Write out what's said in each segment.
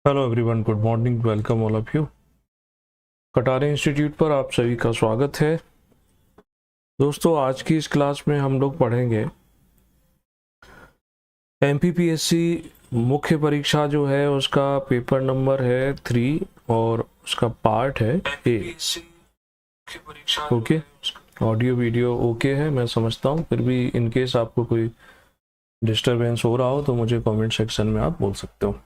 Hello everyone, good morning, welcome all of you. Katare institute पर आप सभी का स्वागत है। दोस्तों, आज की इस क्लास में हम लोग पढ़ेंगे एमपीपीएससी मुख्य परीक्षा जो है उसका पेपर नंबर है 3 और उसका पार्ट है ए। ओके, ऑडियो वीडियो ओके है, मैं समझता हूँ। फिर भी इन केस आपको कोई डिस्टरबेंस हो रहा हो तो मुझे कमेंट सेक्शन में आप बोल सकते हो।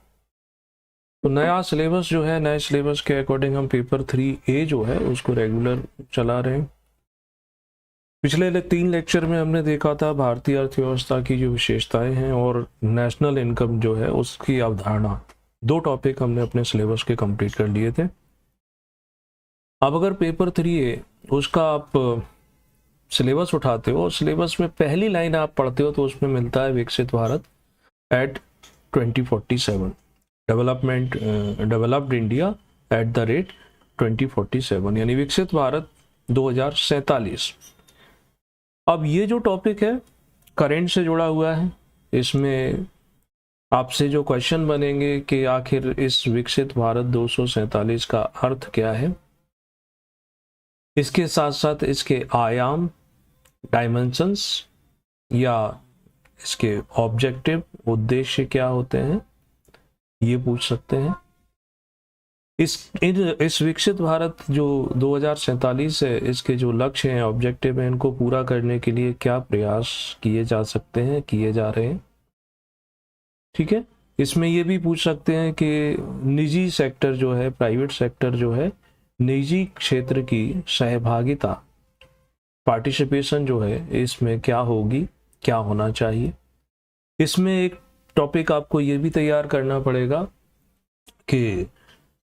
तो नया सिलेबस जो है, नए सिलेबस के अकॉर्डिंग हम पेपर 3A जो है उसको रेगुलर चला रहे हैं। पिछले 3 लेक्चर में हमने देखा था भारतीय अर्थव्यवस्था की जो विशेषताएं हैं और नेशनल इनकम जो है उसकी अवधारणा। 2 टॉपिक हमने अपने सिलेबस के कंप्लीट कर लिए थे। अब अगर पेपर 3A उसका आप सिलेबस उठाते हो और सिलेबस में पहली लाइन आप पढ़ते हो तो उसमें मिलता है विकसित Bharat at 2047, developed India at the rate 2047, यानी विकसित भारत 2047। अब ये जो टॉपिक है करंट से जुड़ा हुआ है। इसमें आपसे जो क्वेश्चन बनेंगे कि आखिर इस विकसित भारत 247 का अर्थ क्या है, इसके साथ साथ इसके आयाम, डायमेंशंस या इसके ऑब्जेक्टिव, उद्देश्य क्या होते हैं, ये पूछ सकते हैं। इस विकसित भारत जो 2047 है, इसके जो लक्ष्य हैं, ऑब्जेक्टिव हैं, इनको पूरा करने के लिए क्या प्रयास किए जा सकते हैं, किए जा रहे हैं। ठीक है, इसमें ये भी पूछ सकते हैं कि निजी सेक्टर जो है, प्राइवेट सेक्टर जो है, निजी क्षेत्र की सहभागिता, पार्टिसिपेशन जो है इसमें क्या होगी, क्या होना चाहिए। इसमें एक टॉपिक आपको ये भी तैयार करना पड़ेगा कि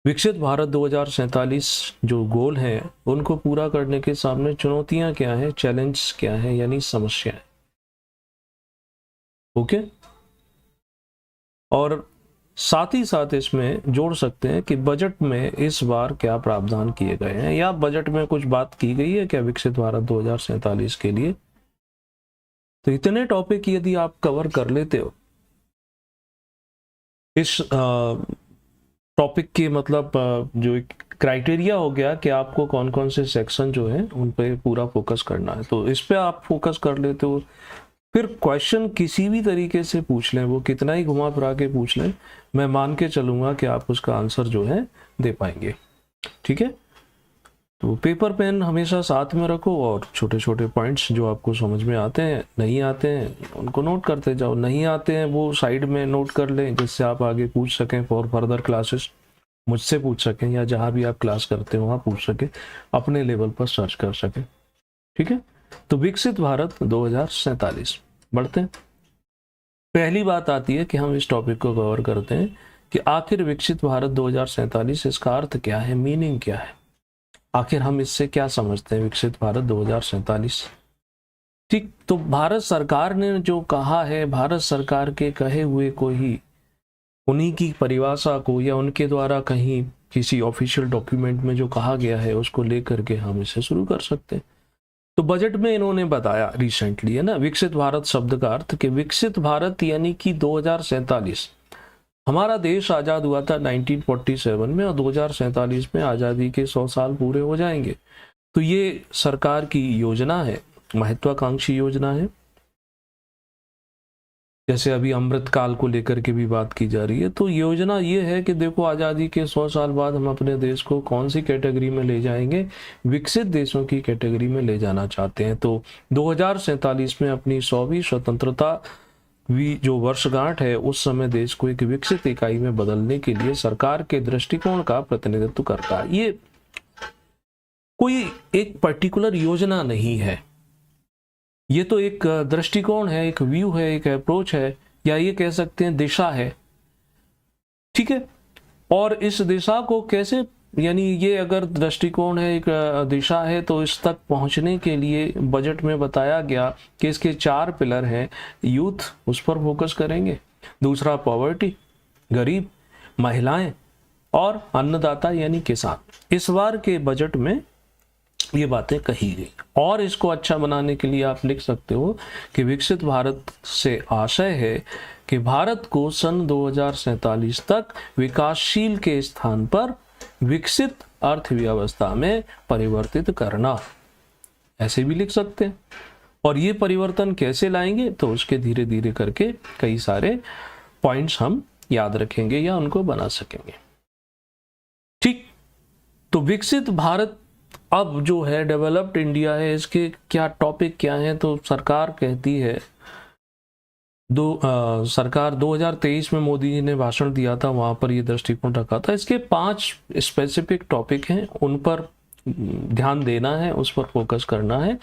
विकसित भारत 2047 जो गोल हैं उनको पूरा करने के सामने चुनौतियां क्या हैं, चैलेंज क्या हैं, यानी समस्याएं। ओके, और साथ ही साथ इसमें जोड़ सकते हैं कि बजट में इस बार क्या प्रावधान किए गए हैं, या बजट में कुछ बात की गई है क्या विकसित भारत 2047 के लिए। तो इतने टॉपिक यदि आप कवर कर लेते हो इस टॉपिक के, मतलब जो क्राइटेरिया हो गया कि आपको कौन कौन से सेक्शन जो है उन पे पूरा फोकस करना है, तो इस पे आप फोकस कर लेते हो। फिर क्वेश्चन किसी भी तरीके से पूछ लें, वो कितना ही घुमा फिरा के पूछ लें, मैं मान के चलूंगा कि आप उसका आंसर जो है दे पाएंगे। ठीक है, तो पेपर पेन हमेशा साथ में रखो और छोटे छोटे पॉइंट्स जो आपको समझ में आते हैं, नहीं आते हैं, उनको नोट करते जाओ। नहीं आते हैं वो साइड में नोट कर लें, जिससे आप आगे पूछ सकें फॉर फर्दर क्लासेस, मुझसे पूछ सकें या जहां भी आप क्लास करते हो वहां पूछ सकें, अपने लेवल पर सर्च कर सकें। ठीक है, तो विकसित भारत 2047 बढ़ते हैं। पहली बात आती है कि हम इस टॉपिक को कवर करते हैं कि आखिर विकसित भारत 2047 इसका अर्थ क्या है, मीनिंग क्या है, आखिर हम इससे क्या समझते हैं विकसित भारत 2047। ठीक, तो भारत सरकार ने जो कहा है, भारत सरकार के कहे हुए को ही, उन्हीं की परिभाषा को या उनके द्वारा कहीं किसी ऑफिशियल डॉक्यूमेंट में जो कहा गया है उसको लेकर के हम इसे शुरू कर सकते हैं। तो बजट में इन्होंने बताया रिसेंटली, है ना, विकसित भारत शब्द का अर्थ कि विकसित भारत यानी कि 2047, हमारा देश आज़ाद हुआ था 1947 में और 2047 में आज़ादी के 100 साल पूरे हो जाएंगे। तो ये सरकार की योजना है, महत्वाकांक्षी योजना है। जैसे अभी अमृत काल को लेकर के भी बात की जा रही है, तो योजना ये है कि देखो आज़ादी के 100 साल बाद हम अपने देश को कौन सी कैटेगरी में ले जाएंगे, विकसित देशों की कैटेगरी में ले जाना चाहते हैं। तो 2047 में अपनी 100वीं स्वतंत्रता जो वर्षगांठ है, उस समय देश को एक विकसित इकाई में बदलने के लिए सरकार के दृष्टिकोण का प्रतिनिधित्व करता है। ये कोई एक पर्टिकुलर योजना नहीं है, ये तो एक दृष्टिकोण है, एक व्यू है, एक अप्रोच है, या ये कह सकते हैं दिशा है। ठीक है, और इस दिशा को कैसे, यानी ये अगर दृष्टिकोण है, एक दिशा है, तो इस तक पहुंचने के लिए बजट में बताया गया कि इसके 4 पिलर हैं। यूथ, उस पर फोकस करेंगे। दूसरा पॉवर्टी, गरीब, महिलाएं, और अन्नदाता यानी किसान। इस बार के बजट में ये बातें कही गई। और इसको अच्छा बनाने के लिए आप लिख सकते हो कि विकसित भारत से आशय है कि भारत को सन 2047 तक विकासशील के स्थान पर विकसित अर्थव्यवस्था में परिवर्तित करना, ऐसे भी लिख सकते हैं। और ये परिवर्तन कैसे लाएंगे, तो उसके धीरे धीरे करके कई सारे पॉइंट्स हम याद रखेंगे या उनको बना सकेंगे। ठीक, तो विकसित भारत अब जो है डेवलप्ड इंडिया है, इसके क्या टॉपिक क्या है, तो सरकार कहती है सरकार 2023 में मोदी जी ने भाषण दिया था, वहां पर ये दृष्टिकोण रखा था। इसके 5 स्पेसिफिक टॉपिक हैं, उन पर ध्यान देना है, उस पर फोकस करना है,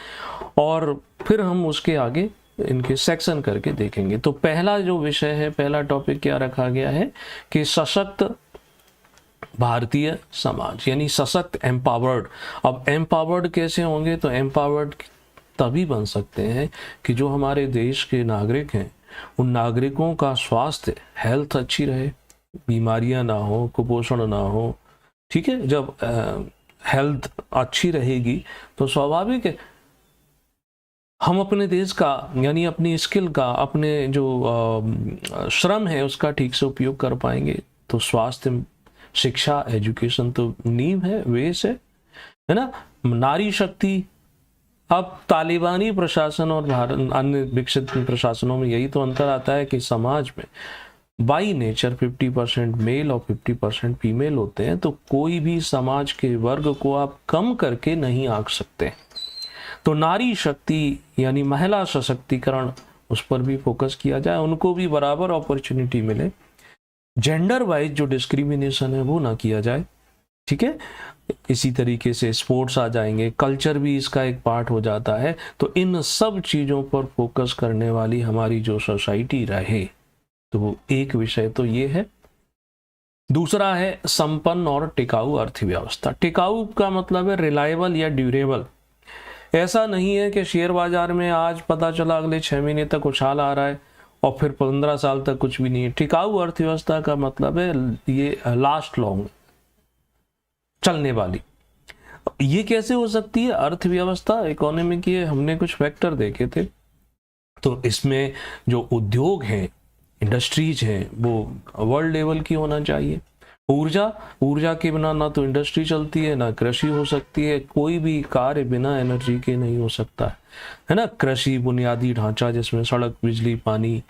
और फिर हम उसके आगे इनके सेक्शन करके देखेंगे। तो पहला जो विषय है, पहला टॉपिक क्या रखा गया है कि सशक्त भारतीय समाज, यानी सशक्त, एम्पावर्ड। अब एम्पावर्ड कैसे होंगे, तो एम्पावर्ड तभी बन सकते हैं कि जो हमारे देश के नागरिक हैं, उन नागरिकों का स्वास्थ्य, हेल्थ अच्छी रहे, बीमारियां ना हो, कुपोषण ना हो। ठीक है, जब हेल्थ अच्छी रहेगी तो स्वाभाविक है हम अपने देश का, यानी अपनी स्किल का, अपने जो श्रम है उसका ठीक से उपयोग कर पाएंगे। तो स्वास्थ्य, शिक्षा, एजुकेशन तो नींव है, बेस है ना। नारी शक्ति, अब तालिबानी प्रशासन और भारत अन्य विकसित प्रशासनों में यही तो अंतर आता है कि समाज में बाई नेचर 50% मेल और 50% फीमेल होते हैं, तो कोई भी समाज के वर्ग को आप कम करके नहीं आंक सकते। तो नारी शक्ति यानी महिला सशक्तिकरण, उस पर भी फोकस किया जाए, उनको भी बराबर अपॉर्चुनिटी मिले। जेंडर वाइज जो डिस्क्रिमिनेशन है वो ना किया जाए। ठीक है, इसी तरीके से स्पोर्ट्स आ जाएंगे, कल्चर भी इसका एक पार्ट हो जाता है। तो इन सब चीज़ों पर फोकस करने वाली हमारी जो सोसाइटी रहे, तो एक विषय तो ये है। दूसरा है संपन्न और टिकाऊ अर्थव्यवस्था। टिकाऊ का मतलब है रिलायबल या ड्यूरेबल। ऐसा नहीं है कि शेयर बाजार में आज पता चला अगले 6 महीने तक उछाल आ रहा है और फिर 15 साल तक कुछ भी नहीं है। टिकाऊ अर्थव्यवस्था का मतलब है ये लास्ट लॉन्ग, चलने वाली। ये कैसे हो सकती है अर्थव्यवस्था, इकोनॉमी की? हमने कुछ फैक्टर देखे थे, तो इसमें जो उद्योग हैं, इंडस्ट्रीज हैं, वो वर्ल्ड लेवल की होना चाहिए। ऊर्जा के बिना ना तो इंडस्ट्री चलती है, ना कृषि हो सकती है। कोई भी कार्य बिना एनर्जी के नहीं हो सकता है ना। कृषि, बुनियादी ढांचा जिसमें सड़क, बिजली, पानी,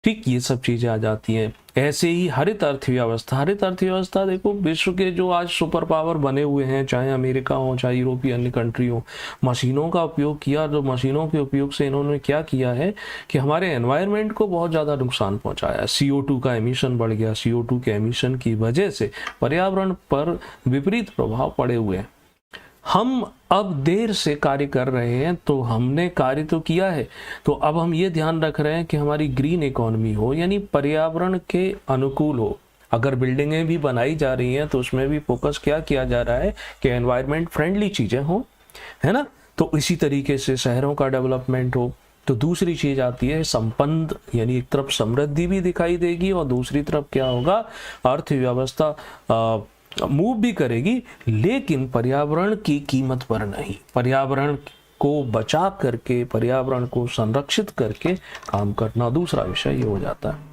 ठीक, ये सब चीजें आ जाती हैं। ऐसे ही हरित अर्थव्यवस्था देखो, विश्व के जो आज सुपर पावर बने हुए हैं, चाहे अमेरिका हो, चाहे यूरोपियन कंट्री हो, मशीनों का उपयोग किया। तो मशीनों के उपयोग से इन्होंने क्या किया है कि हमारे एनवायरनमेंट को बहुत ज़्यादा नुकसान पहुंचाया। CO2 का एमिशन बढ़ गया। CO2 के एमिशन की वजह से पर्यावरण पर विपरीत प्रभाव पड़े हुए हैं। हम अब देर से कार्य कर रहे हैं, तो हमने कार्य तो किया है, तो अब हम ये ध्यान रख रहे हैं कि हमारी ग्रीन इकोनॉमी हो, यानी पर्यावरण के अनुकूल हो। अगर बिल्डिंगें भी बनाई जा रही हैं तो उसमें भी फोकस क्या किया जा रहा है कि एनवायरनमेंट फ्रेंडली चीजें हो, है ना। तो इसी तरीके से शहरों का डेवलपमेंट हो। तो दूसरी चीज आती है संपन्न, यानी एक तरफ समृद्धि भी दिखाई देगी और दूसरी तरफ क्या होगा, अर्थव्यवस्था मूव भी करेगी, लेकिन पर्यावरण की कीमत पर नहीं। पर्यावरण को बचा करके, पर्यावरण को संरक्षित करके काम करना दूसरा विषय ये हो जाता है।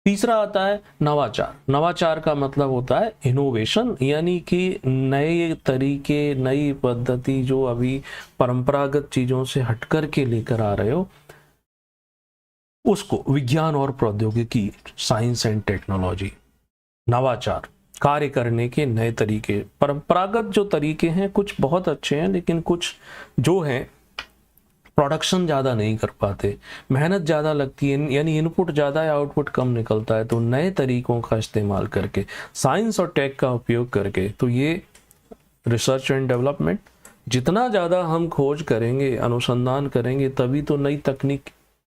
तीसरा आता है नवाचार। नवाचार का मतलब होता है इनोवेशन, यानी कि नए तरीके, नई पद्धति, जो अभी परंपरागत चीजों से हट करके लेकर आ रहे हो, उसको विज्ञान और प्रौद्योगिकी, साइंस एंड टेक्नोलॉजी, नवाचार, कार्य करने के नए तरीके। परंपरागत जो तरीके हैं कुछ बहुत अच्छे हैं, लेकिन कुछ जो हैं प्रोडक्शन ज़्यादा नहीं कर पाते, मेहनत ज़्यादा लगती है, यानी इनपुट ज़्यादा है, आउटपुट कम निकलता है। तो नए तरीकों का इस्तेमाल करके, साइंस और टेक का उपयोग करके, तो ये रिसर्च एंड डेवलपमेंट, जितना ज़्यादा हम खोज करेंगे, अनुसंधान करेंगे, तभी तो नई तकनीक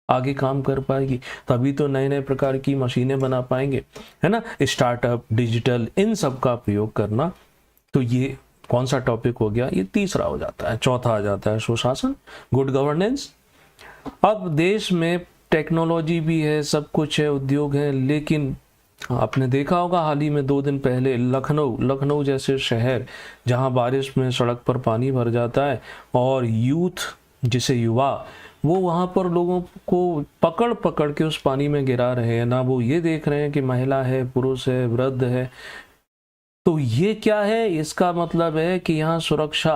आगे काम कर पाएगी, तभी तो नए नए प्रकार की मशीनें बना पाएंगे, है ना। स्टार्टअप, डिजिटल, इन सब का प्रयोग करना। तो ये कौन सा टॉपिक हो गया, ये तीसरा हो जाता है। चौथा आ जाता है सुशासन, गुड गवर्नेंस। अब देश में टेक्नोलॉजी भी है, सब कुछ है, उद्योग है, लेकिन आपने देखा होगा हाल ही में 2 दिन पहले लखनऊ जैसे शहर जहां बारिश में सड़क पर पानी भर जाता है और यूथ जिसे युवा वो वहां पर लोगों को पकड़ पकड़ के उस पानी में गिरा रहे हैं, ना वो ये देख रहे हैं कि महिला है, पुरुष है, वृद्ध है। तो ये क्या है? इसका मतलब है कि यहाँ सुरक्षा,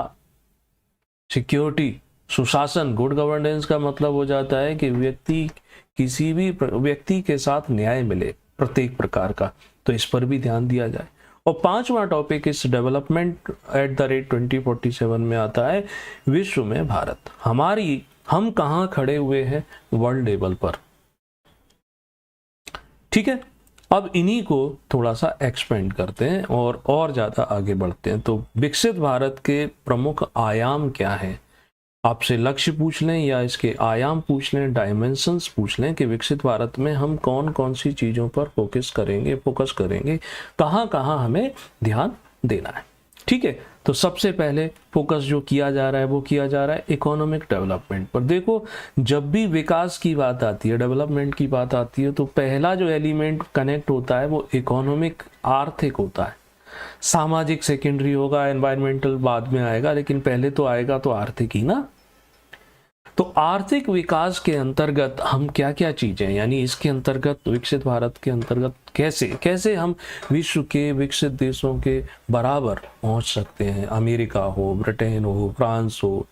सिक्योरिटी, सुशासन, गुड गवर्नेंस का मतलब हो जाता है कि किसी भी व्यक्ति के साथ न्याय मिले प्रत्येक प्रकार का। तो इस पर भी ध्यान दिया जाए। और 5वां टॉपिक इस डेवलपमेंट @ 2047 में आता है विश्व में भारत। हम कहाँ खड़े हुए हैं वर्ल्ड लेवल पर। ठीक है, अब इन्हीं को थोड़ा सा एक्सपेंड करते हैं और ज़्यादा आगे बढ़ते हैं। तो विकसित भारत के प्रमुख आयाम क्या हैं? आपसे लक्ष्य पूछ लें या इसके आयाम पूछ लें, डायमेंशंस पूछ लें कि विकसित भारत में हम कौन कौन सी चीज़ों पर फोकस करेंगे, कहाँ कहाँ हमें ध्यान देना है। ठीक है, तो सबसे पहले फोकस जो किया जा रहा है वो किया जा रहा है इकोनॉमिक डेवलपमेंट पर। देखो, जब भी विकास की बात आती है, डेवलपमेंट की बात आती है, तो पहला जो एलिमेंट कनेक्ट होता है वो इकोनॉमिक, आर्थिक होता है। सामाजिक सेकेंडरी होगा, एनवायरमेंटल बाद में आएगा, लेकिन पहले तो आएगा तो आर्थिक ही ना। तो आर्थिक विकास के अंतर्गत हम क्या क्या चीजें, यानी इसके अंतर्गत विकसित भारत के अंतर्गत कैसे हम विश्व के विकसित देशों के बराबर पहुंच सकते हैं, अमेरिका हो, ब्रिटेन हो, फ्रांस हो।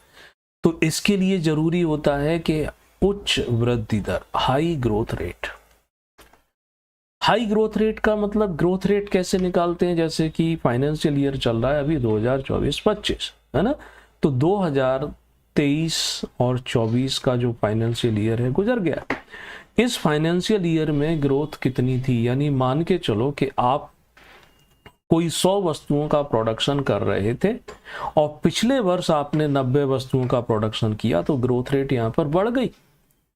तो इसके लिए जरूरी होता है कि उच्च वृद्धि दर, high growth rate. High growth rate का मतलब ग्रोथ रेट कैसे निकालते हैं? जैसे कि फाइनेंशियल ईयर चल रहा है अभी 2024-25, है ना। तो 2023 और 24 का जो फाइनेंशियल ईयर है गुजर गया। इस फाइनेंशियल ईयर में ग्रोथ कितनी थी? यानी मान के चलो कि आप कोई 100 वस्तुओं का प्रोडक्शन कर रहे थे और पिछले वर्ष आपने 90 वस्तुओं का प्रोडक्शन किया, तो ग्रोथ रेट यहाँ पर बढ़ गई,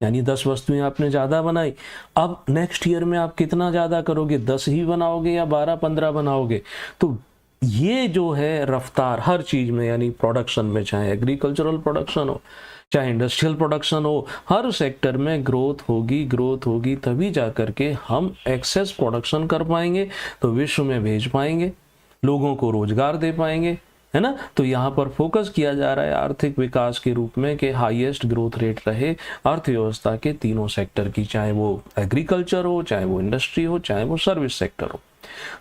यानी 10 वस्तुएं आपने ज्यादा बनाई। अब नेक्स्ट ईयर में आप कितना ज्यादा करोगे? 10 ही बनाओगे या 12-15 बनाओगे? तो ये जो है रफ्तार हर चीज में, यानी प्रोडक्शन में, चाहे एग्रीकल्चरल प्रोडक्शन हो, चाहे इंडस्ट्रियल प्रोडक्शन हो, हर सेक्टर में ग्रोथ होगी तभी जाकर के हम एक्सेस प्रोडक्शन कर पाएंगे, तो विश्व में भेज पाएंगे, लोगों को रोजगार दे पाएंगे, है ना। तो यहाँ पर फोकस किया जा रहा है आर्थिक विकास के रूप में कि हाईएस्ट ग्रोथ रेट रहे अर्थव्यवस्था के तीनों सेक्टर की, चाहे वो एग्रीकल्चर हो, चाहे वो इंडस्ट्री हो, चाहे वो सर्विस सेक्टर हो।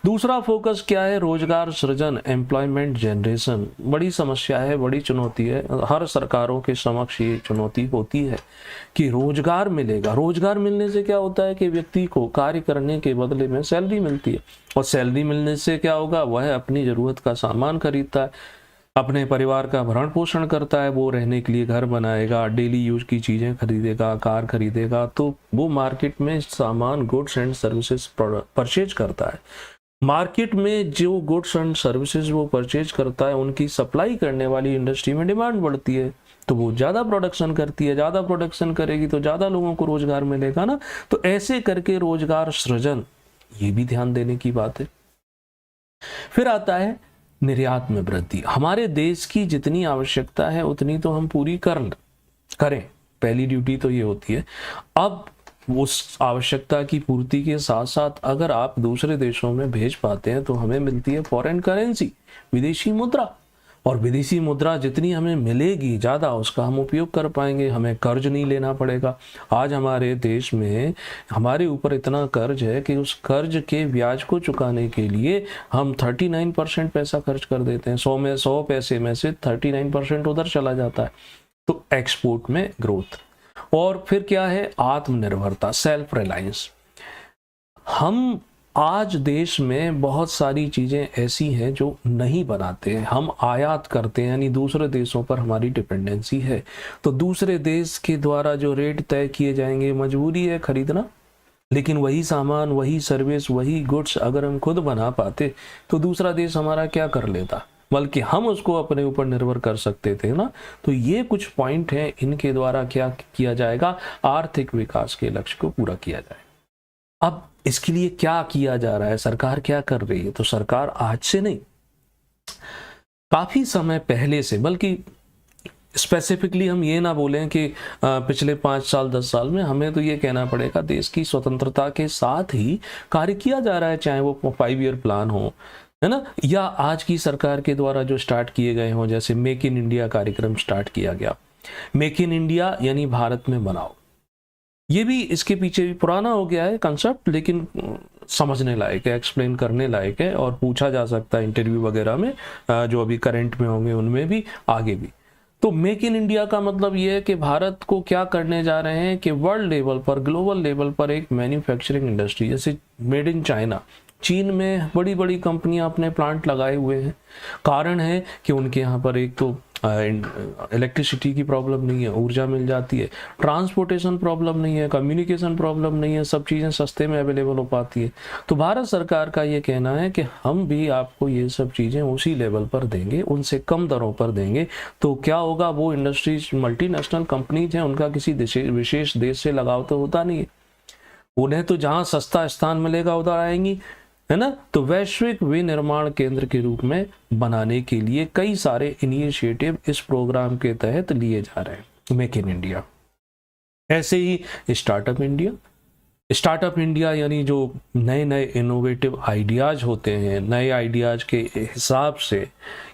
दूसरा फोकस क्या है? रोजगार सृजन, एम्प्लॉयमेंट जनरेशन। बड़ी समस्या है, बड़ी चुनौती है, हर सरकारों के समक्ष ये चुनौती होती है कि रोजगार मिलेगा। रोजगार मिलने से क्या होता है कि व्यक्ति को कार्य करने के बदले में सैलरी मिलती है, और सैलरी मिलने से क्या होगा? वह अपनी जरूरत का सामान खरीदता है, अपने परिवार का भरण पोषण करता है, वो रहने के लिए घर बनाएगा, डेली यूज की चीजें खरीदेगा, कार खरीदेगा, तो वो मार्केट में सामान, गुड्स एंड सर्विसेज परचेज करता है। मार्केट में जो गुड्स एंड सर्विसेज वो परचेज करता है, उनकी सप्लाई करने वाली इंडस्ट्री में डिमांड बढ़ती है, तो वो ज्यादा प्रोडक्शन करती है, ज्यादा प्रोडक्शन करेगी तो ज्यादा लोगों को रोजगार मिलेगा ना। तो ऐसे करके रोजगार सृजन, ये भी ध्यान देने की बात है। फिर आता है निर्यात में वृद्धि। हमारे देश की जितनी आवश्यकता है उतनी तो हम पूरी करें, पहली ड्यूटी तो ये होती है। अब उस आवश्यकता की पूर्ति के साथ साथ अगर आप दूसरे देशों में भेज पाते हैं तो हमें मिलती है फॉरेन करेंसी, विदेशी मुद्रा, और विदेशी मुद्रा जितनी हमें मिलेगी ज़्यादा उसका हम उपयोग कर पाएंगे, हमें कर्ज नहीं लेना पड़ेगा। आज हमारे देश में हमारे ऊपर इतना कर्ज है कि उस कर्ज के ब्याज को चुकाने के लिए हम 39% पैसा खर्च कर देते हैं। 100 पैसे में से 39% उधर चला जाता है। तो एक्सपोर्ट में ग्रोथ, और फिर क्या है? आत्मनिर्भरता, सेल्फ रिलायंस। हम आज देश में बहुत सारी चीजें ऐसी हैं जो नहीं बनाते हैं, हम आयात करते हैं, यानी दूसरे देशों पर हमारी डिपेंडेंसी है। तो दूसरे देश के द्वारा जो रेट तय किए जाएंगे, मजबूरी है खरीदना, लेकिन वही सामान, वही सर्विस, वही गुड्स अगर हम खुद बना पाते तो दूसरा देश हमारा क्या कर लेता, बल्कि हम उसको अपने ऊपर निर्भर कर सकते थे ना। तो ये कुछ पॉइंट हैं, इनके द्वारा क्या किया जाएगा? आर्थिक विकास के लक्ष्य को पूरा किया जाए। अब इसके लिए क्या किया जा रहा है, सरकार क्या कर रही है? तो सरकार आज से नहीं, काफी समय पहले से, बल्कि स्पेसिफिकली हम ये ना बोलें कि पिछले 5 साल 10 साल में, हमें तो ये कहना पड़ेगा देश की स्वतंत्रता के साथ ही कार्य किया जा रहा है, चाहे वो 5 ईयर प्लान हो, है ना, या आज की सरकार के द्वारा जो स्टार्ट किए गए हों, जैसे मेक इन इंडिया कार्यक्रम स्टार्ट किया गया। मेक इन इंडिया यानी भारत में बनाओ, ये भी इसके पीछे भी पुराना हो गया है कंसेप्ट, लेकिन समझने लायक है, एक्सप्लेन करने लायक है और पूछा जा सकता है इंटरव्यू वगैरह में, जो अभी करंट में होंगे उनमें भी, आगे भी। तो मेक इन इंडिया का मतलब ये है कि भारत को क्या करने जा रहे हैं कि वर्ल्ड लेवल पर, ग्लोबल लेवल पर एक मैन्युफैक्चरिंग इंडस्ट्री, जैसे मेड इन चाइना, चीन में बड़ी बड़ी कंपनियां अपने प्लांट लगाए हुए हैं। कारण है कि उनके यहाँ पर एक तो इलेक्ट्रिसिटी की प्रॉब्लम नहीं है, ऊर्जा मिल जाती है, ट्रांसपोर्टेशन प्रॉब्लम नहीं है, कम्युनिकेशन प्रॉब्लम नहीं है, सब चीज़ें सस्ते में अवेलेबल हो पाती है। तो भारत सरकार का ये कहना है कि हम भी आपको ये सब चीज़ें उसी लेवल पर देंगे, उनसे कम दरों पर देंगे। तो क्या होगा, वो इंडस्ट्रीज मल्टीनेशनल कंपनीज हैं, उनका किसी विशेष देश से लगाव तो होता नहीं है, उन्हें तो जहाँ सस्ता स्थान मिलेगा उधर आएंगी, है ना। तो वैश्विक विनिर्माण केंद्र के रूप में बनाने के लिए कई सारे इनिशिएटिव इस प्रोग्राम के तहत लिए जा रहे हैं, मेक इन इंडिया। ऐसे ही स्टार्टअप इंडिया, स्टार्टअप इंडिया यानी जो नए नए इनोवेटिव आइडियाज होते हैं, नए आइडियाज के हिसाब से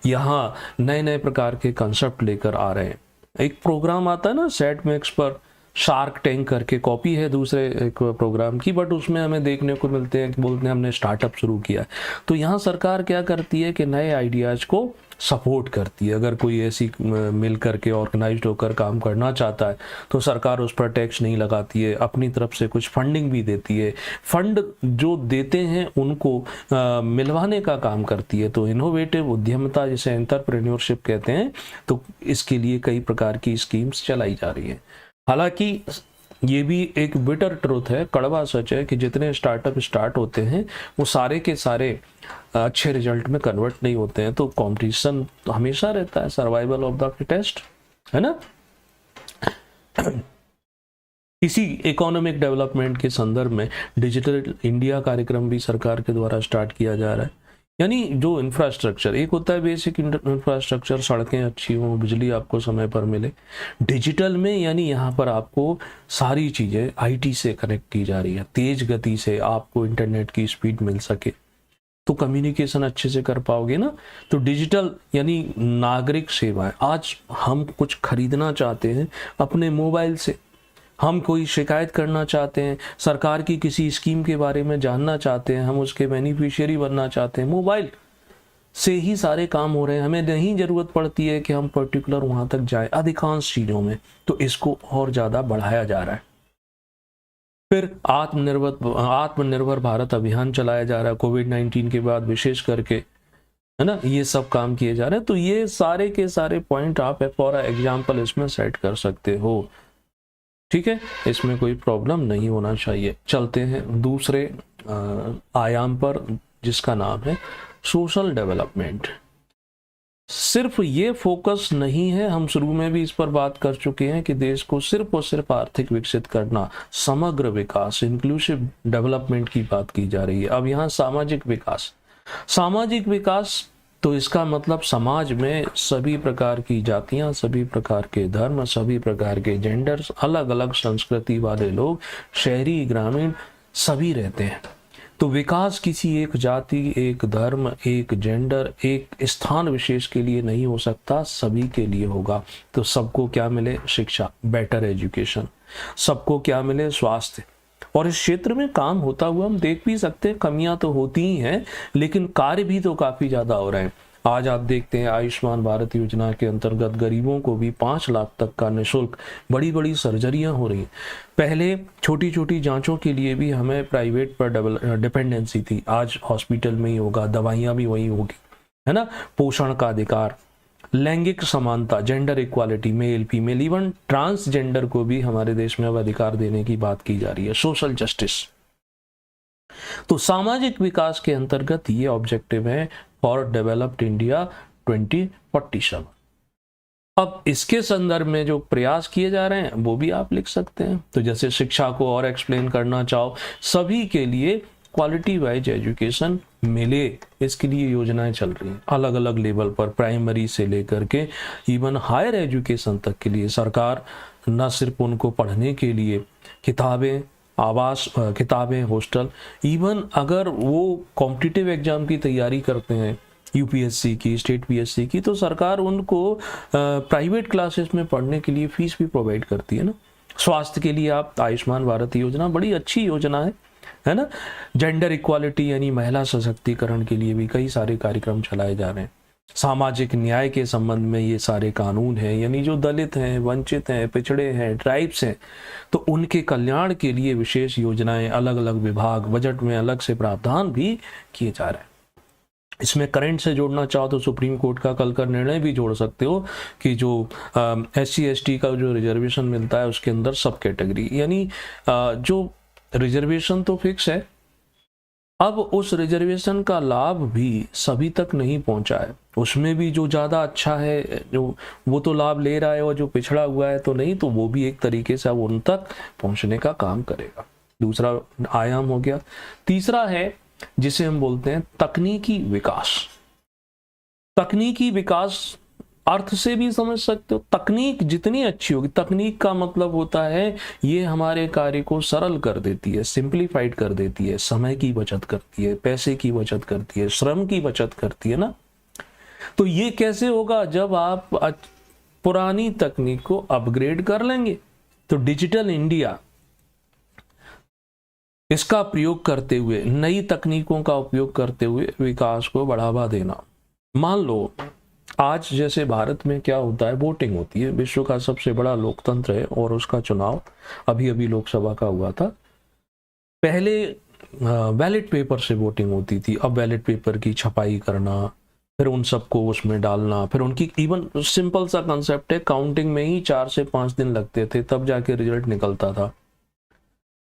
यहाँ नए नए प्रकार के कंसेप्ट लेकर आ रहे हैं। एक प्रोग्राम आता है ना सेट मैक्स पर, शार्क टैंक करके, कॉपी है दूसरे एक प्रोग्राम की, बट उसमें हमें देखने को मिलते हैं कि बोलते हैं हमने स्टार्टअप शुरू किया है। तो यहाँ सरकार क्या करती है कि नए आइडियाज़ को सपोर्ट करती है। अगर कोई ऐसी मिल करके ऑर्गेनाइज्ड होकर काम करना चाहता है तो सरकार उस पर टैक्स नहीं लगाती है, अपनी तरफ से कुछ फंडिंग भी देती है, फंड जो देते हैं उनको मिलवाने का काम करती है। तो इनोवेटिव उद्यमिता, जिसे एंटरप्रेन्योरशिप कहते हैं, तो इसके लिए कई प्रकार की स्कीम्स चलाई जा रही है। हालांकि ये भी एक बिटर ट्रुथ है, कड़वा सच है कि जितने स्टार्टअप स्टार्ट होते हैं वो सारे के सारे अच्छे रिजल्ट में कन्वर्ट नहीं होते हैं। तो कंपटीशन हमेशा रहता है, सर्वाइवल ऑफ द फिटेस्ट, है ना। इसी इकोनॉमिक डेवलपमेंट के संदर्भ में डिजिटल इंडिया कार्यक्रम भी सरकार के द्वारा स्टार्ट किया जा रहा है। यानी जो इंफ्रास्ट्रक्चर, एक होता है बेसिक इंफ्रास्ट्रक्चर, सड़कें अच्छी हों, बिजली आपको समय पर मिले। डिजिटल में यानी यहाँ पर आपको सारी चीज़ें आईटी से कनेक्ट की जा रही है, तेज गति से आपको इंटरनेट की स्पीड मिल सके, तो कम्युनिकेशन अच्छे से कर पाओगे ना। तो डिजिटल यानी नागरिक सेवाएं, आज हम कुछ खरीदना चाहते हैं अपने मोबाइल से, हम कोई शिकायत करना चाहते हैं, सरकार की किसी स्कीम के बारे में जानना चाहते हैं, हम उसके बेनिफिशियरी बनना चाहते हैं, मोबाइल से ही सारे काम हो रहे हैं। हमें नहीं जरूरत पड़ती है कि हम पर्टिकुलर वहां तक जाए अधिकांश चीजों में। तो इसको और ज्यादा बढ़ाया जा रहा है। फिर आत्मनिर्भर भारत अभियान चलाया जा रहा है कोविड-19 के बाद, विशेष करके, है ना। ये सब काम किए जा रहे हैं। तो ये सारे के सारे पॉइंट आप फॉर एग्जाम्पल इसमें सेट कर सकते हो, ठीक है, इसमें कोई प्रॉब्लम नहीं होना चाहिए। चलते हैं दूसरे आयाम पर, जिसका नाम है सोशल डेवलपमेंट। सिर्फ ये फोकस नहीं है, हम शुरू में भी इस पर बात कर चुके हैं कि देश को सिर्फ और सिर्फ आर्थिक विकसित करना, समग्र विकास, इंक्लूसिव डेवलपमेंट की बात की जा रही है। अब यहाँ सामाजिक विकास, सामाजिक विकास तो इसका मतलब समाज में सभी प्रकार की जातियां, सभी प्रकार के धर्म, सभी प्रकार के जेंडर्स, अलग अलग संस्कृति वाले लोग, शहरी ग्रामीण सभी रहते हैं। तो विकास किसी एक जाति, एक धर्म, एक जेंडर, एक स्थान विशेष के लिए नहीं हो सकता, सभी के लिए होगा। तो सबको क्या मिले? शिक्षा, बेटर एजुकेशन। सबको क्या मिले? स्वास्थ्य। और इस क्षेत्र में काम होता हुआ हम देख भी सकते हैं, कमियां तो होती ही हैं, लेकिन कार्य भी तो काफी ज्यादा हो रहे हैं। आज आप देखते हैं आयुष्मान भारत योजना के अंतर्गत गरीबों को भी 5 लाख तक का निःशुल्क बड़ी बड़ी सर्जरियां हो रही हैं। पहले छोटी छोटी जांचों के लिए भी हमें प्राइवेट पर डिपेंडेंसी थी, आज हॉस्पिटल में ही होगा, दवाइयां भी वही होगी, है ना। पोषण का अधिकार, लैंगिक समानता, gender equality, male female, even transgender को भी हमारे देश में अब अधिकार देने की बात की जा रही है, सोशल जस्टिस। तो सामाजिक विकास के अंतर्गत ये ऑब्जेक्टिव है फॉर डेवलप्ड इंडिया 2047। अब इसके संदर्भ में जो प्रयास किए जा रहे हैं वो भी आप लिख सकते हैं। तो जैसे शिक्षा को और एक्सप्लेन करना चाहो, सभी के लिए क्वालिटी वाइज एजुकेशन मिले, इसके लिए योजनाएं चल रही हैं अलग अलग लेवल पर, प्राइमरी से लेकर के इवन हायर एजुकेशन तक के लिए। सरकार न सिर्फ उनको पढ़ने के लिए किताबें, आवास, किताबें, हॉस्टल, इवन अगर वो कॉम्पिटिटिव एग्जाम की तैयारी करते हैं, यूपीएससी की, स्टेट पीएससी की, तो सरकार उनको प्राइवेट क्लासेस में पढ़ने के लिए फीस भी प्रोवाइड करती है ना। स्वास्थ्य के लिए आप आयुष्मान भारत योजना बड़ी अच्छी योजना है ना। जेंडर इक्वालिटी यानी महिला सशक्तिकरण के लिए भी कई सारे कार्यक्रम चलाए जा रहे हैं। सामाजिक न्याय के संबंध में ये सारे कानून हैं, यानी जो दलित हैं, वंचित हैं, पिछड़े हैं, ट्राइब्स हैं, तो उनके कल्याण के लिए विशेष योजनाएं, अलग अलग विभाग, बजट में अलग से प्रावधान भी किए जा रहे हैं। इसमें करंट से जोड़ना चाहो तो सुप्रीम कोर्ट का कल का निर्णय भी जोड़ सकते हो कि जो SC ST का जो रिजर्वेशन मिलता है उसके अंदर सब कैटेगरी, यानी जो रिजर्वेशन तो फिक्स है, अब उस रिजर्वेशन का लाभ भी सभी तक नहीं पहुंचा है, उसमें भी जो ज़्यादा अच्छा है जो वो तो लाभ ले रहा है और जो पिछड़ा हुआ है तो नहीं, तो वो भी एक तरीके से अब उन तक पहुंचने का काम करेगा। दूसरा आयाम हो गया। तीसरा है जिसे हम बोलते हैं तकनीकी विकास। तकनीकी विकास अर्थ से भी समझ सकते हो, तकनीक जितनी अच्छी होगी, तकनीक का मतलब होता है ये हमारे कार्य को सरल कर देती है, सिंप्लीफाइड कर देती है, समय की बचत करती है, पैसे की बचत करती है, श्रम की बचत करती है ना। तो ये कैसे होगा? जब आप पुरानी तकनीक को अपग्रेड कर लेंगे। तो डिजिटल इंडिया, इसका प्रयोग करते हुए, नई तकनीकों का उपयोग करते हुए विकास को बढ़ावा देना। मान लो आज जैसे भारत में क्या होता है, वोटिंग होती है, विश्व का सबसे बड़ा लोकतंत्र है और उसका चुनाव अभी अभी लोकसभा का हुआ था। पहले बैलेट पेपर से वोटिंग होती थी, अब बैलेट पेपर की छपाई करना, फिर उन सबको उसमें डालना, फिर उनकी इवन सिंपल सा कंसेप्ट है, काउंटिंग में ही 4 से 5 दिन लगते थे, तब जाके रिजल्ट निकलता था।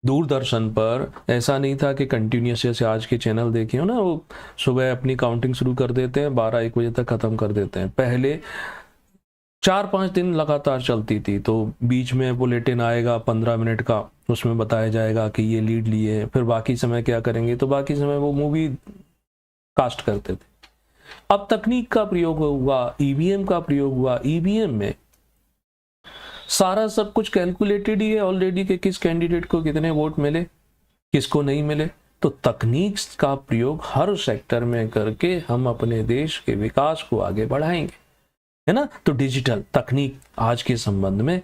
दूरदर्शन पर ऐसा नहीं था कि कंटिन्यूस, जैसे आज के चैनल देखे हो ना, वो सुबह अपनी काउंटिंग शुरू कर देते हैं, 12-1 बजे तक खत्म कर देते हैं। पहले 4-5 दिन लगातार चलती थी, तो बीच में बुलेटिन आएगा 15 मिनट का, उसमें बताया जाएगा कि ये लीड लिए, फिर बाकी समय क्या करेंगे, तो बाकी समय वो मूवी कास्ट करते थे। अब तकनीक का प्रयोग हुआ, ईवीएम का प्रयोग हुआ। ईवीएम में सारा सब कुछ कैलकुलेटेड ही है ऑलरेडी कि किस कैंडिडेट को कितने वोट मिले, किसको नहीं मिले। तो तकनीक का प्रयोग हर सेक्टर में करके हम अपने देश के विकास को आगे बढ़ाएंगे, है ना। तो डिजिटल तकनीक आज के संबंध में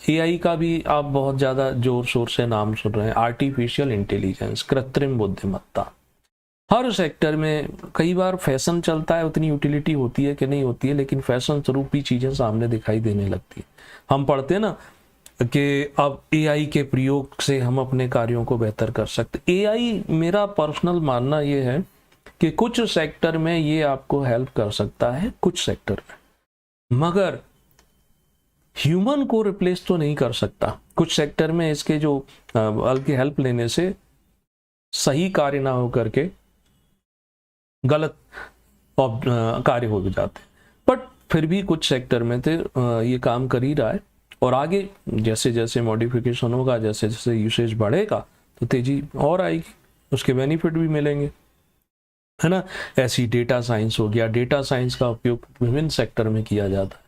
AI का भी आप बहुत ज्यादा जोर शोर से नाम सुन रहे हैं, आर्टिफिशियल इंटेलिजेंस, कृत्रिम बुद्धिमत्ता। हर सेक्टर में कई बार फैशन चलता है, उतनी यूटिलिटी होती है कि नहीं होती है, लेकिन फैशन स्वरूप भी चीजें सामने दिखाई देने लगती है। हम पढ़ते हैं ना कि अब AI के प्रयोग से हम अपने कार्यों को बेहतर कर सकते। AI, मेरा पर्सनल मानना ये है कि कुछ सेक्टर में ये आपको हेल्प कर सकता है, कुछ सेक्टर में, मगर ह्यूमन को रिप्लेस तो नहीं कर सकता। कुछ सेक्टर में इसके जो बल्कि हेल्प लेने से सही कार्य ना हो करके गलत कार्य हो जाते, बट फिर भी कुछ सेक्टर में थे ये काम कर ही रहा है। और आगे जैसे जैसे मॉडिफिकेशन होगा, जैसे जैसे यूसेज बढ़ेगा, तो तेजी और आएगी, उसके बेनिफिट भी मिलेंगे, है ना। ऐसी डेटा साइंस हो गया, डेटा साइंस का उपयोग विभिन्न सेक्टर में किया जाता है।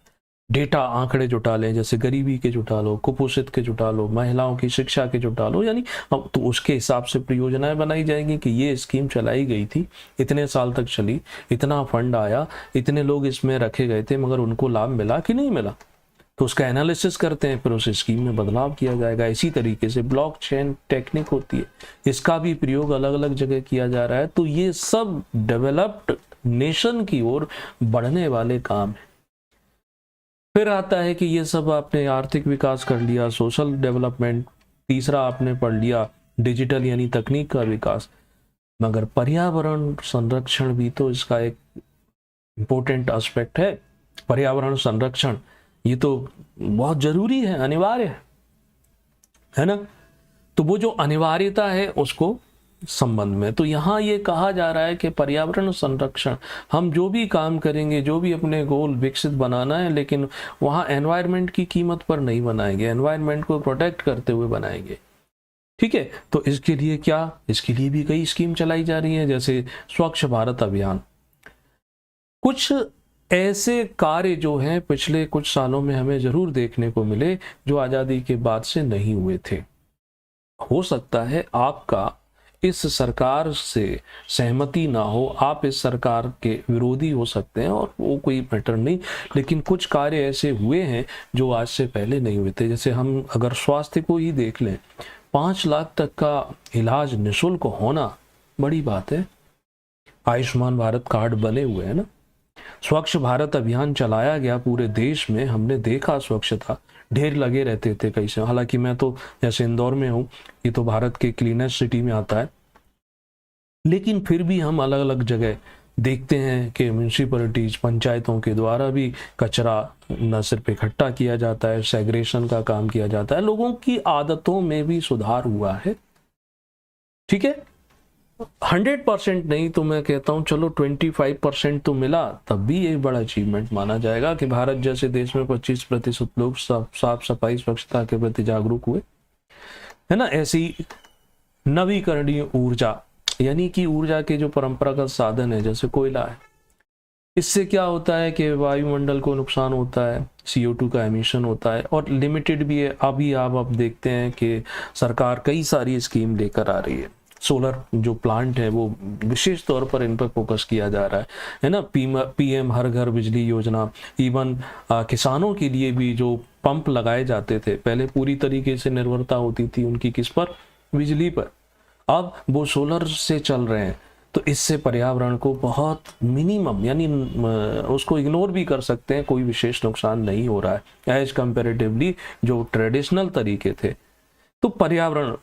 डेटा आंकड़े जुटा लें, जैसे गरीबी के जुटा लो, कुपोषित के जुटा लो, महिलाओं की शिक्षा के जुटा लो, यानी अब तो उसके हिसाब से परियोजनाएं बनाई जाएंगी कि ये स्कीम चलाई गई थी, इतने साल तक चली, इतना फंड आया, इतने लोग इसमें रखे गए थे, मगर उनको लाभ मिला कि नहीं मिला, तो उसका एनालिसिस करते हैं, फिर उस स्कीम में बदलाव किया जाएगा। इसी तरीके से ब्लॉकचेन टेक्निक होती है, इसका भी प्रयोग अलग अलग जगह किया जा रहा है। तो ये सब डेवलप्ड नेशन की ओर बढ़ने वाले काम है। फिर आता है कि ये सब आपने आर्थिक विकास कर लिया, सोशल डेवलपमेंट, तीसरा आपने पढ़ लिया डिजिटल यानी तकनीक का विकास, मगर पर्यावरण संरक्षण भी तो इसका एक इम्पोर्टेंट एस्पेक्ट है। पर्यावरण संरक्षण ये तो बहुत जरूरी है, अनिवार्य है ना। तो वो जो अनिवार्यता है उसको संबंध में, तो यहाँ ये कहा जा रहा है कि पर्यावरण संरक्षण, हम जो भी काम करेंगे, जो भी अपने गोल विकसित बनाना है, लेकिन वहाँ एनवायरनमेंट की कीमत पर नहीं बनाएंगे, एनवायरनमेंट को प्रोटेक्ट करते हुए बनाएंगे। ठीक है, तो इसके लिए क्या, इसके लिए भी कई स्कीम चलाई जा रही हैं, जैसे स्वच्छ भारत अभियान। कुछ ऐसे कार्य जो हैं पिछले कुछ सालों में हमें जरूर देखने को मिले जो आजादी के बाद से नहीं हुए थे। हो सकता है आपका इस सरकार से सहमति ना हो, आप इस सरकार के विरोधी हो सकते हैं, और वो कोई मैटर नहीं, लेकिन कुछ कार्य ऐसे हुए हैं जो आज से पहले नहीं हुए थे। जैसे हम अगर स्वास्थ्य को ही देख लें, 5 लाख तक का इलाज निःशुल्क होना बड़ी बात है। आयुष्मान भारत कार्ड बने हुए हैं ना, स्वच्छ भारत अभियान चलाया गया पूरे देश में, हमने देखा स्वच्छता ढेर लगे रहते थे कई से। हालांकि मैं तो जैसे इंदौर में हूँ, ये तो भारत के क्लीनेस्ट सिटी में आता है, लेकिन फिर भी हम अलग अलग जगह देखते हैं कि म्यूनसिपैलिटीज, पंचायतों के द्वारा भी कचरा न सिर्फ इकट्ठा किया जाता है, सेग्रेशन का काम किया जाता है, लोगों की आदतों में भी सुधार हुआ है। ठीक है, 100% नहीं तो मैं कहता हूं चलो 25% तो मिला, तब भी एक बड़ा अचीवमेंट माना जाएगा कि भारत जैसे देश में 25% लोग साफ सफाई स्वच्छता के प्रति जागरूक हुए, है ना। ऐसी नवीकरणीय ऊर्जा, यानी कि ऊर्जा के जो परंपरागत साधन है जैसे कोयला है, इससे क्या होता है कि वायुमंडल को नुकसान होता है, CO2 का एमिशन होता है, और लिमिटेड भी है। अभी आप अब देखते हैं कि सरकार कई सारी स्कीम लेकर आ रही है। सोलर जो प्लांट है वो विशेष तौर पर इन पर फोकस किया जा रहा है ना। PM हर घर बिजली योजना, इवन किसानों के लिए भी जो पंप लगाए जाते थे, पहले पूरी तरीके से निर्भरता होती थी उनकी किस पर, बिजली पर, अब वो सोलर से चल रहे हैं। तो इससे पर्यावरण को बहुत मिनिमम, यानी उसको इग्नोर भी कर सकते हैं, कोई विशेष नुकसान नहीं हो रहा है एज कंपेरेटिवली जो ट्रेडिशनल तरीके थे। तो पर्यावरण,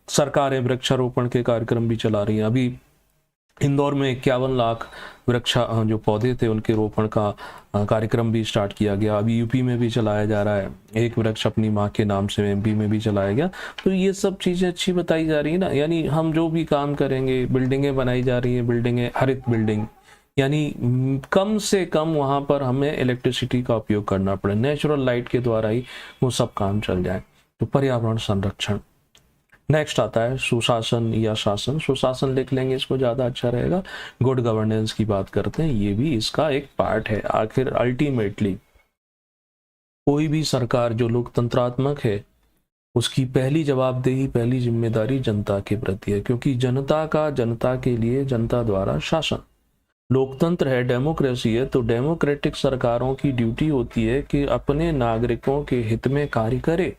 सरकारें वृक्षारोपण के कार्यक्रम भी चला रही हैं। अभी इंदौर में 51 लाख जो पौधे थे उनके रोपण का कार्यक्रम भी स्टार्ट किया गया। अभी यूपी में भी चलाया जा रहा है, एक वृक्ष अपनी माँ के नाम से MP में भी चलाया गया। तो ये सब चीज़ें अच्छी बताई जा रही है ना, यानी हम जो भी काम करेंगे, बिल्डिंगें बनाई जा रही हैं, बिल्डिंगें हरित बिल्डिंग, यानी कम से कम वहाँ पर हमें इलेक्ट्रिसिटी का उपयोग करना पड़े, नेचुरल लाइट के द्वारा ही वो सब काम चल जाए। तो पर्यावरण संरक्षण। नेक्स्ट आता है सुशासन या शासन। सुशासन लिख लेंगे, इसको ज़्यादा अच्छा रहेगा। गुड गवर्नेंस की बात करते हैं, ये भी इसका एक पार्ट है। आखिर अल्टीमेटली कोई भी सरकार जो लोकतंत्रात्मक है, उसकी पहली जवाबदेही, पहली जिम्मेदारी जनता के प्रति है, क्योंकि जनता का जनता के लिए, जनता द्वारा शासन। लोकतंत्र है, डेमोक्रेसी है, तो डेमोक्रेटिक सरकारों की ड्यूटी होती है कि अपने नागरिकों के हित में कार्य करे,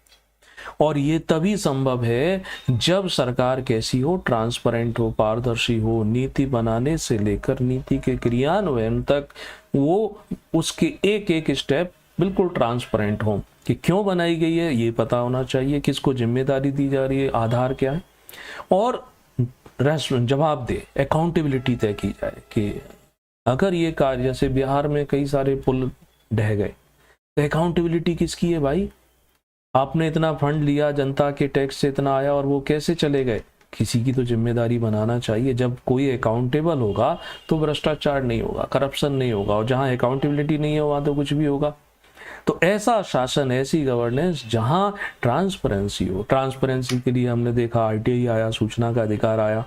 और ये तभी संभव है जब सरकार कैसी हो, ट्रांसपेरेंट हो, पारदर्शी हो, नीति बनाने से लेकर नीति के क्रियान्वयन तक वो उसके एक एक स्टेप बिल्कुल ट्रांसपेरेंट हो कि क्यों बनाई गई है ये पता होना चाहिए, किसको जिम्मेदारी दी जा रही है, आधार क्या है, और जवाब दे, अकाउंटेबिलिटी तय की जाए कि अगर ये कार्य, जैसे बिहार में कई सारे पुल ढह गए, तो अकाउंटेबिलिटी किसकी है भाई? आपने इतना फंड लिया, जनता के टैक्स से इतना आया, और वो कैसे चले गए? किसी की तो जिम्मेदारी बनाना चाहिए। जब कोई अकाउंटेबल होगा तो भ्रष्टाचार नहीं होगा, करप्शन नहीं होगा, और जहां अकाउंटेबिलिटी नहीं है वहां तो कुछ भी होगा। तो ऐसा शासन, ऐसी गवर्नेंस जहां ट्रांसपेरेंसी हो। ट्रांसपेरेंसी के लिए हमने देखा RTI आया, सूचना का अधिकार आया,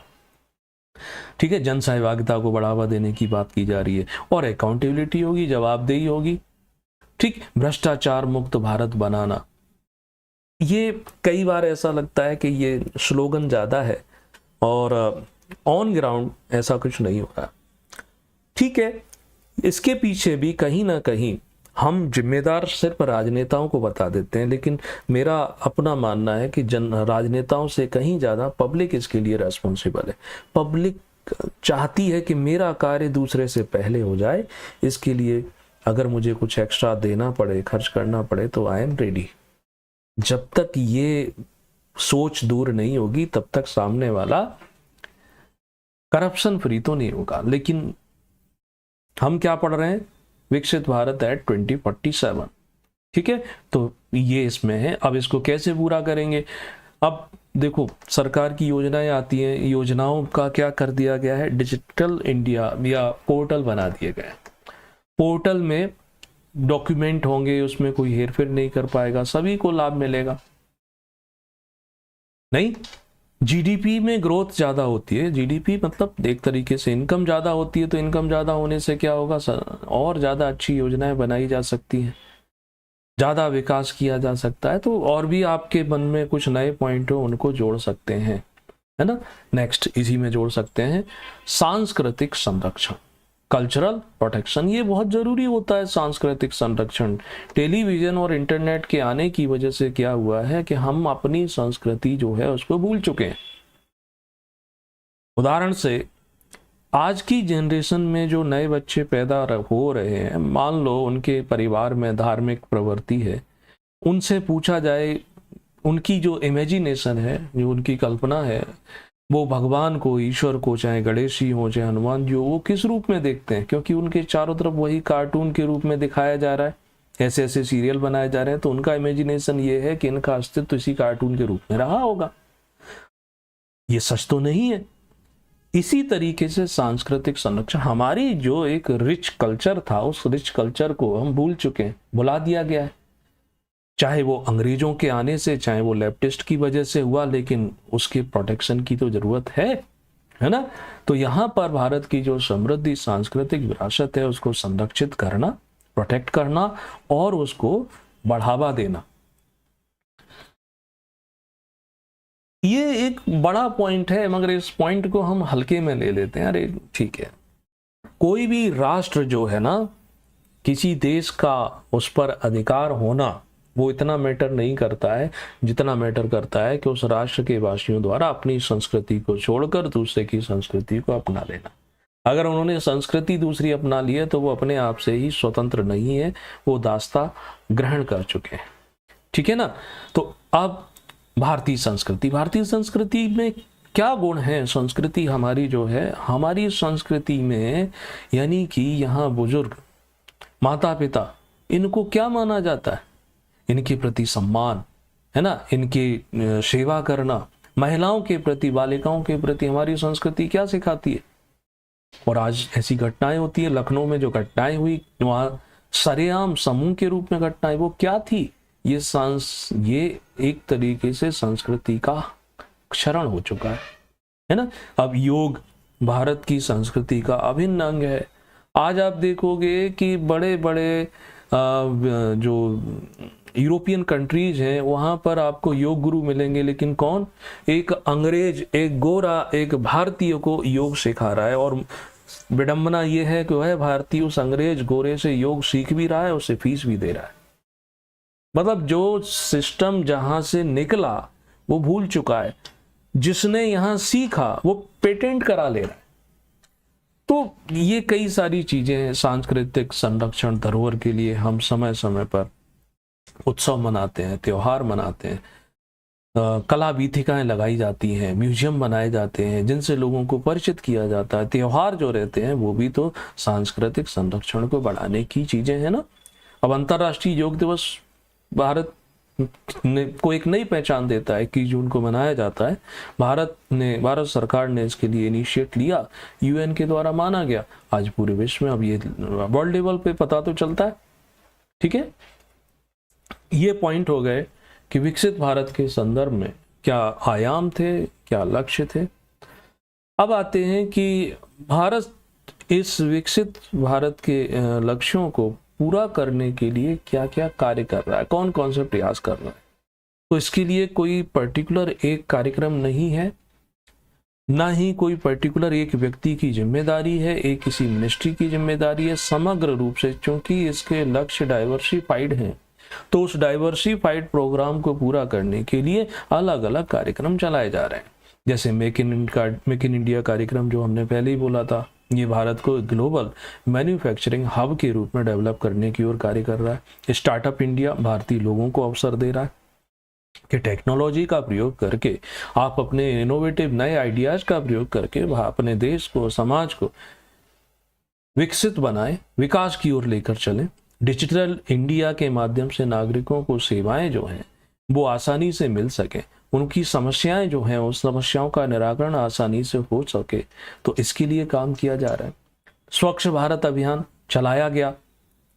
ठीक है, जन सहभागिता को बढ़ावा देने की बात की जा रही है, और अकाउंटेबिलिटी होगी, जवाबदेही होगी, ठीक, भ्रष्टाचार मुक्त भारत बनाना। ये कई बार ऐसा लगता है कि ये स्लोगन ज़्यादा है और ऑन ग्राउंड ऐसा कुछ नहीं हो रहा। ठीक है, इसके पीछे भी कहीं ना कहीं हम जिम्मेदार सिर्फ राजनेताओं को बता देते हैं, लेकिन मेरा अपना मानना है कि राजनेताओं से कहीं ज़्यादा पब्लिक इसके लिए रेस्पॉन्सिबल है। पब्लिक चाहती है कि मेरा कार्य दूसरे से पहले हो जाए, इसके लिए अगर मुझे कुछ एक्स्ट्रा देना पड़े, खर्च करना पड़े, तो आई एम रेडी। जब तक ये सोच दूर नहीं होगी तब तक सामने वाला करप्शन फ्री तो नहीं होगा। लेकिन हम क्या पढ़ रहे हैं? विकसित भारत एट 2047, ठीक है, तो ये इसमें है। अब इसको कैसे पूरा करेंगे? अब देखो, सरकार की योजनाएं आती हैं, योजनाओं का क्या कर दिया गया है, डिजिटल इंडिया या पोर्टल बना दिए गए। पोर्टल में डॉक्यूमेंट होंगे, उसमें कोई हेरफेर नहीं कर पाएगा, सभी को लाभ मिलेगा। नहीं, जीडीपी में ग्रोथ ज़्यादा होती है। जीडीपी मतलब एक तरीके से इनकम ज़्यादा होती है, तो इनकम ज़्यादा होने से क्या होगा सर, और ज़्यादा अच्छी योजनाएं बनाई जा सकती हैं, ज़्यादा विकास किया जा सकता है। तो और भी आपके मन में कुछ नए पॉइंट हो उनको जोड़ सकते हैं, है ना। नेक्स्ट इसी में जोड़ सकते हैं सांस्कृतिक संरक्षण, कल्चरल प्रोटेक्शन। ये बहुत जरूरी होता है सांस्कृतिक संरक्षण। टेलीविजन और इंटरनेट के आने की वजह से क्या हुआ है कि हम अपनी संस्कृति जो है उसको भूल चुके हैं। उदाहरण से आज की जनरेशन में जो नए बच्चे पैदा हो रहे हैं, मान लो उनके परिवार में धार्मिक प्रवृत्ति है, उनसे पूछा जाए उनकी जो इमेजिनेशन है, जो उनकी कल्पना है, वो भगवान को, ईश्वर को, चाहे गणेश जी हो चाहे हनुमान जी हो, वो किस रूप में देखते हैं, क्योंकि उनके चारों तरफ वही कार्टून के रूप में दिखाया जा रहा है, ऐसे ऐसे सीरियल बनाए जा रहे हैं, तो उनका इमेजिनेशन ये है कि इनका अस्तित्व इसी कार्टून के रूप में रहा होगा। ये सच तो नहीं है। इसी तरीके से सांस्कृतिक संरक्षण, हमारी जो एक रिच कल्चर था, उस रिच कल्चर को हम भूल चुके हैं, भुला दिया गया है। चाहे वो अंग्रेजों के आने से, चाहे वो लेफ्टिस्ट की वजह से हुआ, लेकिन उसके प्रोटेक्शन की तो जरूरत है ना। तो यहां पर भारत की जो समृद्धि सांस्कृतिक विरासत है उसको संरक्षित करना, प्रोटेक्ट करना और उसको बढ़ावा देना, ये एक बड़ा पॉइंट है। मगर इस पॉइंट को हम हल्के में ले लेते हैं, अरे ठीक है, कोई भी राष्ट्र जो है ना, किसी देश का उस पर अधिकार होना वो इतना मैटर नहीं करता है जितना मैटर करता है कि उस राष्ट्र के वासियों द्वारा अपनी संस्कृति को छोड़कर दूसरे की संस्कृति को अपना लेना। अगर उन्होंने संस्कृति दूसरी अपना ली है तो वो अपने आप से ही स्वतंत्र नहीं है, वो दास्ता ग्रहण कर चुके हैं, ठीक है ना। तो अब भारतीय संस्कृति में क्या गुण है। संस्कृति हमारी जो है, हमारी संस्कृति में यानी कि यहाँ बुजुर्ग, माता पिता, इनको क्या माना जाता है, इनके प्रति सम्मान, है ना, इनकी सेवा करना, महिलाओं के प्रति, बालिकाओं के प्रति हमारी संस्कृति क्या सिखाती है। और आज ऐसी घटनाएं होती है, लखनऊ में जो घटनाएं हुई, वहां सरेआम समूह के रूप में घटनाएं, वो क्या थी, ये एक तरीके से संस्कृति का क्षरण हो चुका है ना। अब योग भारत की संस्कृति का अभिन्न अंग है। आज आप देखोगे कि बड़े बड़े जो यूरोपियन कंट्रीज हैं वहां पर आपको योग गुरु मिलेंगे, लेकिन कौन, एक अंग्रेज, एक गोरा, एक भारतीय को योग सिखा रहा है। और विडंबना यह है कि वह भारतीय उस अंग्रेज गोरे से योग सीख भी रहा है, उसे फीस भी दे रहा है। मतलब जो सिस्टम जहां से निकला वो भूल चुका है, जिसने यहां सीखा वो पेटेंट करा ले रहा है। तो ये कई सारी चीजें हैं। सांस्कृतिक संरक्षण धरोहर के लिए हम समय समय पर उत्सव मनाते हैं, त्योहार मनाते हैं, कला वीथिकाएं लगाई जाती हैं, म्यूजियम बनाए जाते हैं जिनसे लोगों को परिचित किया जाता है। त्योहार जो रहते हैं वो भी तो सांस्कृतिक संरक्षण को बढ़ाने की चीजें हैं ना। अब अंतर्राष्ट्रीय योग दिवस भारत को एक नई पहचान देता है, 21 जून को मनाया जाता है। भारत सरकार ने इसके लिए इनिशिएट लिया, यूएन के द्वारा माना गया, आज पूरे विश्व में अब ये वर्ल्ड लेवल पे पता तो चलता है, ठीक है। ये पॉइंट हो गए कि विकसित भारत के संदर्भ में क्या आयाम थे, क्या लक्ष्य थे। अब आते हैं कि भारत इस विकसित भारत के लक्ष्यों को पूरा करने के लिए क्या क्या कार्य कर रहा है, कौन कौन से प्रयास कर रहा है। तो इसके लिए कोई पर्टिकुलर एक कार्यक्रम नहीं है, ना ही कोई पर्टिकुलर एक व्यक्ति की जिम्मेदारी है, एक किसी मिनिस्ट्री की जिम्मेदारी है। समग्र रूप से चूंकि इसके लक्ष्य डाइवर्सिफाइड हैं, तो उस डाइवर्सिफाइड प्रोग्राम को पूरा करने के लिए अलग अलग कार्यक्रम चलाए जा रहे हैं। जैसे मेक इन इंडिया कार्यक्रम जो हमने पहले ही बोला था, ये भारत को ग्लोबल मैन्युफैक्चरिंग हब के रूप में डेवलप करने की ओर कार्य कर रहा है। स्टार्टअप इंडिया भारतीय लोगों को अवसर दे रहा है कि टेक्नोलॉजी का प्रयोग करके आप अपने इनोवेटिव नए आइडियाज का प्रयोग करके अपने देश को, समाज को विकसित बनाएं, विकास की ओर लेकर चलें। डिजिटल इंडिया के माध्यम से नागरिकों को सेवाएं जो हैं वो आसानी से मिल सके, उनकी समस्याएं जो हैं उस समस्याओं का निराकरण आसानी से हो सके, तो इसके लिए काम किया जा रहा है। स्वच्छ भारत अभियान चलाया गया,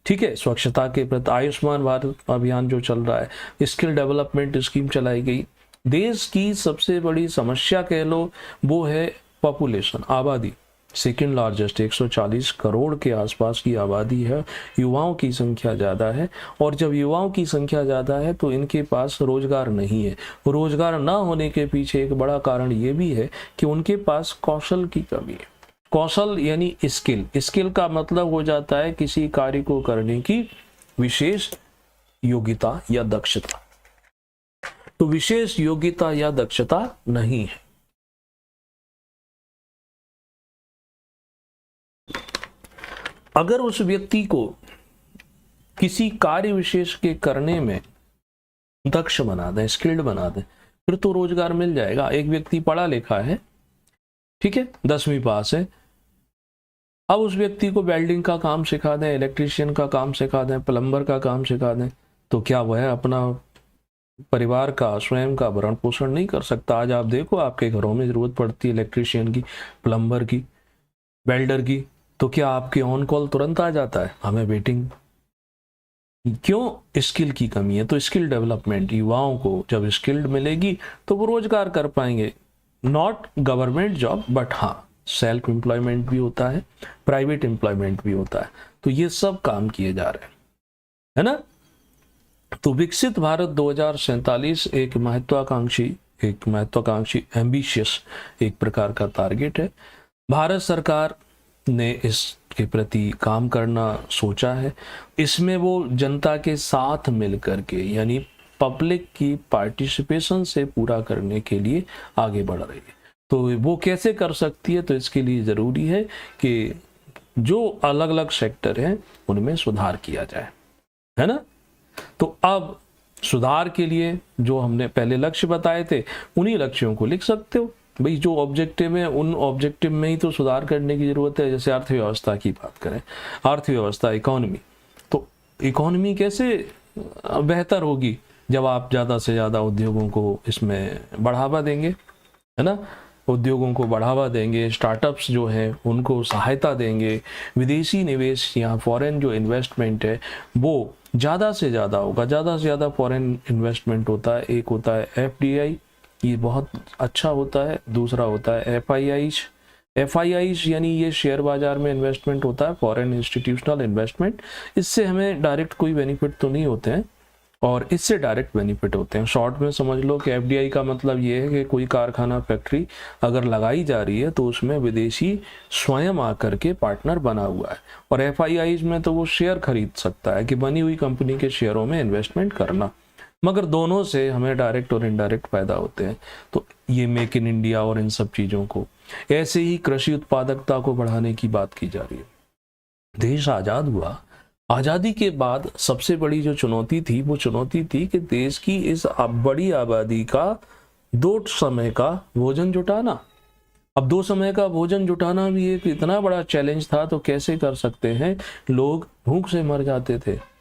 ठीक है, स्वच्छता के प्रति आयुष्मान भारत अभियान जो चल रहा है, स्किल डेवलपमेंट स्कीम चलाई गई, देश की सबसे बड़ी समस्या कह लो वो है पॉपुलेशन, आबादी। सेकेंड लार्जेस्ट 140 करोड़ के आसपास की आबादी है, युवाओं की संख्या ज़्यादा है, और जब युवाओं की संख्या ज़्यादा है तो इनके पास रोजगार नहीं है। रोजगार ना होने के पीछे एक बड़ा कारण ये भी है कि उनके पास कौशल की कमी है। कौशल यानी स्किल, स्किल का मतलब हो जाता है किसी कार्य को करने की विशेष योग्यता या दक्षता। तो विशेष योग्यता या दक्षता नहीं है। अगर उस व्यक्ति को किसी कार्य विशेष के करने में दक्ष बना दें, स्किल्ड बना दें, फिर तो रोजगार मिल जाएगा। एक व्यक्ति पढ़ा लिखा है, ठीक है, 10वीं पास है, अब उस व्यक्ति को वेल्डिंग का काम सिखा दें, इलेक्ट्रीशियन का काम सिखा दें, प्लम्बर का काम सिखा दें, तो क्या वह अपना परिवार का, स्वयं का भरण पोषण नहीं कर सकता? आज आप देखो, आपके घरों में जरूरत पड़ती है इलेक्ट्रीशियन की, प्लम्बर की, वेल्डर की, तो क्या आपके ऑन कॉल तुरंत आ जाता है? हमें वेटिंग क्यों? स्किल की कमी है। तो स्किल डेवलपमेंट, युवाओं को जब स्किल्ड मिलेगी तो वो रोजगार कर पाएंगे। नॉट गवर्नमेंट जॉब, बट हाँ सेल्फ एम्प्लॉयमेंट भी होता है, प्राइवेट एम्प्लॉयमेंट भी होता है। तो ये सब काम किए जा रहे हैं, है ना। तो विकसित भारत 2047 एक महत्वाकांक्षी एम्बिशियस एक प्रकार का टारगेट है। भारत सरकार ने इसके प्रति काम करना सोचा है। इसमें वो जनता के साथ मिलकर के, यानी पब्लिक की पार्टिसिपेशन से पूरा करने के लिए आगे बढ़ रही है। तो वो कैसे कर सकती है? तो इसके लिए ज़रूरी है कि जो अलग अलग सेक्टर हैं उनमें सुधार किया जाए, है ना। तो अब सुधार के लिए जो हमने पहले लक्ष्य बताए थे, उन्हीं लक्ष्यों को लिख सकते हो भाई। जो ऑब्जेक्टिव है उन ऑब्जेक्टिव में ही तो सुधार करने की जरूरत है। जैसे अर्थव्यवस्था की बात करें, अर्थव्यवस्था, इकोनॉमी, तो इकोनॉमी कैसे बेहतर होगी? जब आप ज़्यादा से ज़्यादा उद्योगों को इसमें बढ़ावा देंगे, है ना, उद्योगों को बढ़ावा देंगे, स्टार्टअप्स जो हैं उनको सहायता देंगे, विदेशी निवेश या फॉरेन जो इन्वेस्टमेंट है वो ज़्यादा से ज़्यादा होगा। ज़्यादा से ज़्यादा फॉरेन इन्वेस्टमेंट होता है, एक होता है FDI, ये बहुत अच्छा होता है, दूसरा होता है FIIs यानी ये शेयर बाजार में इन्वेस्टमेंट होता है, फॉरेन इंस्टीट्यूशनल इन्वेस्टमेंट। इससे हमें डायरेक्ट कोई बेनिफिट तो नहीं होते हैं, और इससे डायरेक्ट बेनिफिट होते हैं। शॉर्ट में समझ लो कि FDI का मतलब ये है कि कोई कारखाना, फैक्ट्री अगर लगाई जा रही है तो उसमें विदेशी स्वयं आकर के पार्टनर बना हुआ है। और FIIs में तो वो शेयर खरीद सकता है कि बनी हुई कंपनी के शेयरों में इन्वेस्टमेंट करना, मगर दोनों से हमें डायरेक्ट और इनडायरेक्ट फायदा होते हैं। तो ये मेक इन इंडिया और इन सब चीज़ों को, ऐसे ही कृषि उत्पादकता को बढ़ाने की बात की जा रही है। देश आज़ाद हुआ, आज़ादी के बाद सबसे बड़ी जो चुनौती थी वो चुनौती थी कि देश की इस बड़ी आबादी का 2 समय का भोजन जुटाना। अब 2 समय का भोजन जुटाना भी एक इतना बड़ा चैलेंज था, तो कैसे कर सकते हैं? लोग भूख से मर जाते थे।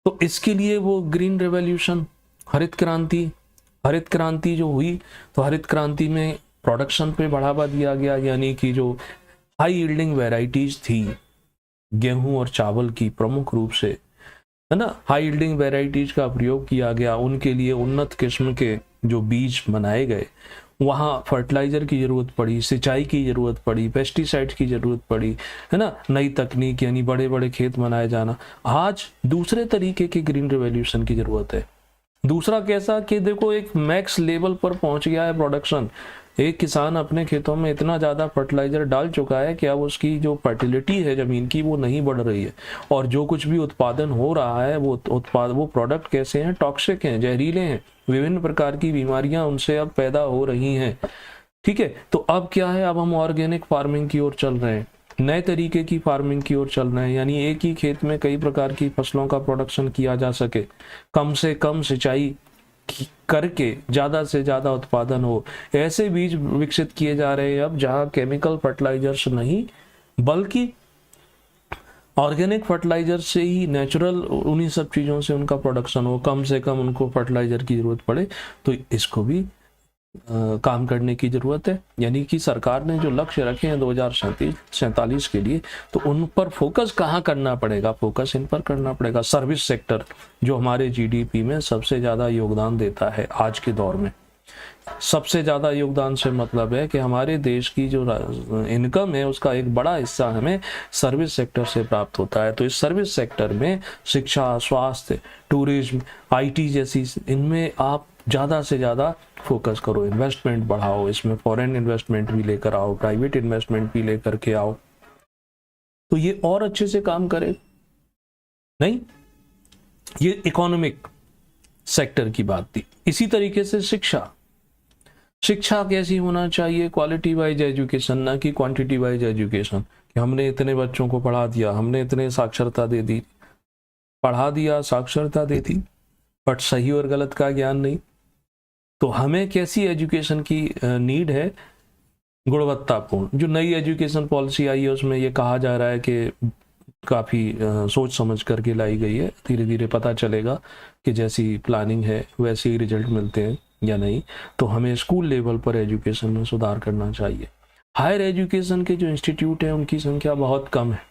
तो इसके लिए वो ग्रीन रेवोल्यूशन, हरित क्रांति जो हुई, तो हरित क्रांति में प्रोडक्शन पे बढ़ावा दिया गया, यानी कि जो हाई यील्डिंग वेराइटीज थी गेहूं और चावल की, प्रमुख रूप से, है ना, हाई यील्डिंग वेराइटीज का प्रयोग किया गया। उनके लिए उन्नत किस्म के जो बीज बनाए गए, वहाँ फर्टिलाइजर की ज़रूरत पड़ी, सिंचाई की ज़रूरत पड़ी, पेस्टिसाइड्स की ज़रूरत पड़ी, है ना, नई तकनीक यानी बड़े बड़े खेत बनाए जाना। आज दूसरे तरीके के ग्रीन रेवोल्यूशन की ज़रूरत है। दूसरा कैसा कि देखो एक मैक्स लेवल पर पहुंच गया है प्रोडक्शन। एक किसान अपने खेतों में इतना ज़्यादा फर्टिलाइजर डाल चुका है कि अब उसकी जो फर्टिलिटी है ज़मीन की वो नहीं बढ़ रही है, और जो कुछ भी उत्पादन हो रहा है वो प्रोडक्ट कैसे हैं? टॉक्सिक हैं, जहरीले हैं, विभिन्न प्रकार की बीमारियां उनसे अब पैदा हो रही हैं। ठीक है, तो अब क्या है? अब हम ऑर्गेनिक फार्मिंग की ओर चल रहे हैं, नए तरीके की फार्मिंग की ओर चल रहे हैं, यानी एक ही खेत में कई प्रकार की फसलों का प्रोडक्शन किया जा सके, कम से कम सिंचाई करके ज़्यादा से ज़्यादा उत्पादन हो। ऐसे बीज विकसित किए जा रहे हैं अब, जहाँ केमिकल फर्टिलाइजर्स नहीं बल्कि ऑर्गेनिक फर्टिलाइजर से ही, नेचुरल उन्हीं सब चीज़ों से उनका प्रोडक्शन हो, कम से कम उनको फर्टिलाइजर की ज़रूरत पड़े। तो इसको भी काम करने की ज़रूरत है। यानी कि सरकार ने जो लक्ष्य रखे हैं 2047 के लिए, तो उन पर फोकस कहाँ करना पड़ेगा? फोकस इन पर करना पड़ेगा। सर्विस सेक्टर जो हमारे GDP में सबसे ज़्यादा योगदान देता है आज के दौर में, सबसे ज़्यादा योगदान से मतलब है कि हमारे देश की जो इनकम है उसका एक बड़ा हिस्सा हमें सर्विस सेक्टर से प्राप्त होता है। तो इस सर्विस सेक्टर में शिक्षा, स्वास्थ्य, टूरिज्म, आईटी जैसी, इनमें आप ज़्यादा से ज़्यादा फोकस करो, इन्वेस्टमेंट बढ़ाओ, इसमें फॉरेन इन्वेस्टमेंट भी लेकर आओ, प्राइवेट इन्वेस्टमेंट भी लेकर के आओ, तो ये और अच्छे से काम करे। नहीं, ये इकोनॉमिक सेक्टर की बात थी। इसी तरीके से शिक्षा कैसी होना चाहिए, क्वालिटी वाइज एजुकेशन, ना कि क्वांटिटी वाइज एजुकेशन, कि हमने इतने बच्चों को पढ़ा दिया, हमने इतने साक्षरता दे दी, पढ़ा दिया, साक्षरता दे दी, बट सही और गलत का ज्ञान नहीं। तो हमें कैसी एजुकेशन की नीड है, गुणवत्तापूर्ण। जो नई एजुकेशन पॉलिसी आई है उसमें ये कहा जा रहा है कि काफ़ी सोच समझ करके लाई गई है, धीरे धीरे पता चलेगा कि जैसी प्लानिंग है वैसे ही रिजल्ट मिलते हैं या नहीं। तो हमें स्कूल लेवल पर एजुकेशन में सुधार करना चाहिए। हायर एजुकेशन के जो इंस्टीट्यूट हैं उनकी संख्या बहुत कम है,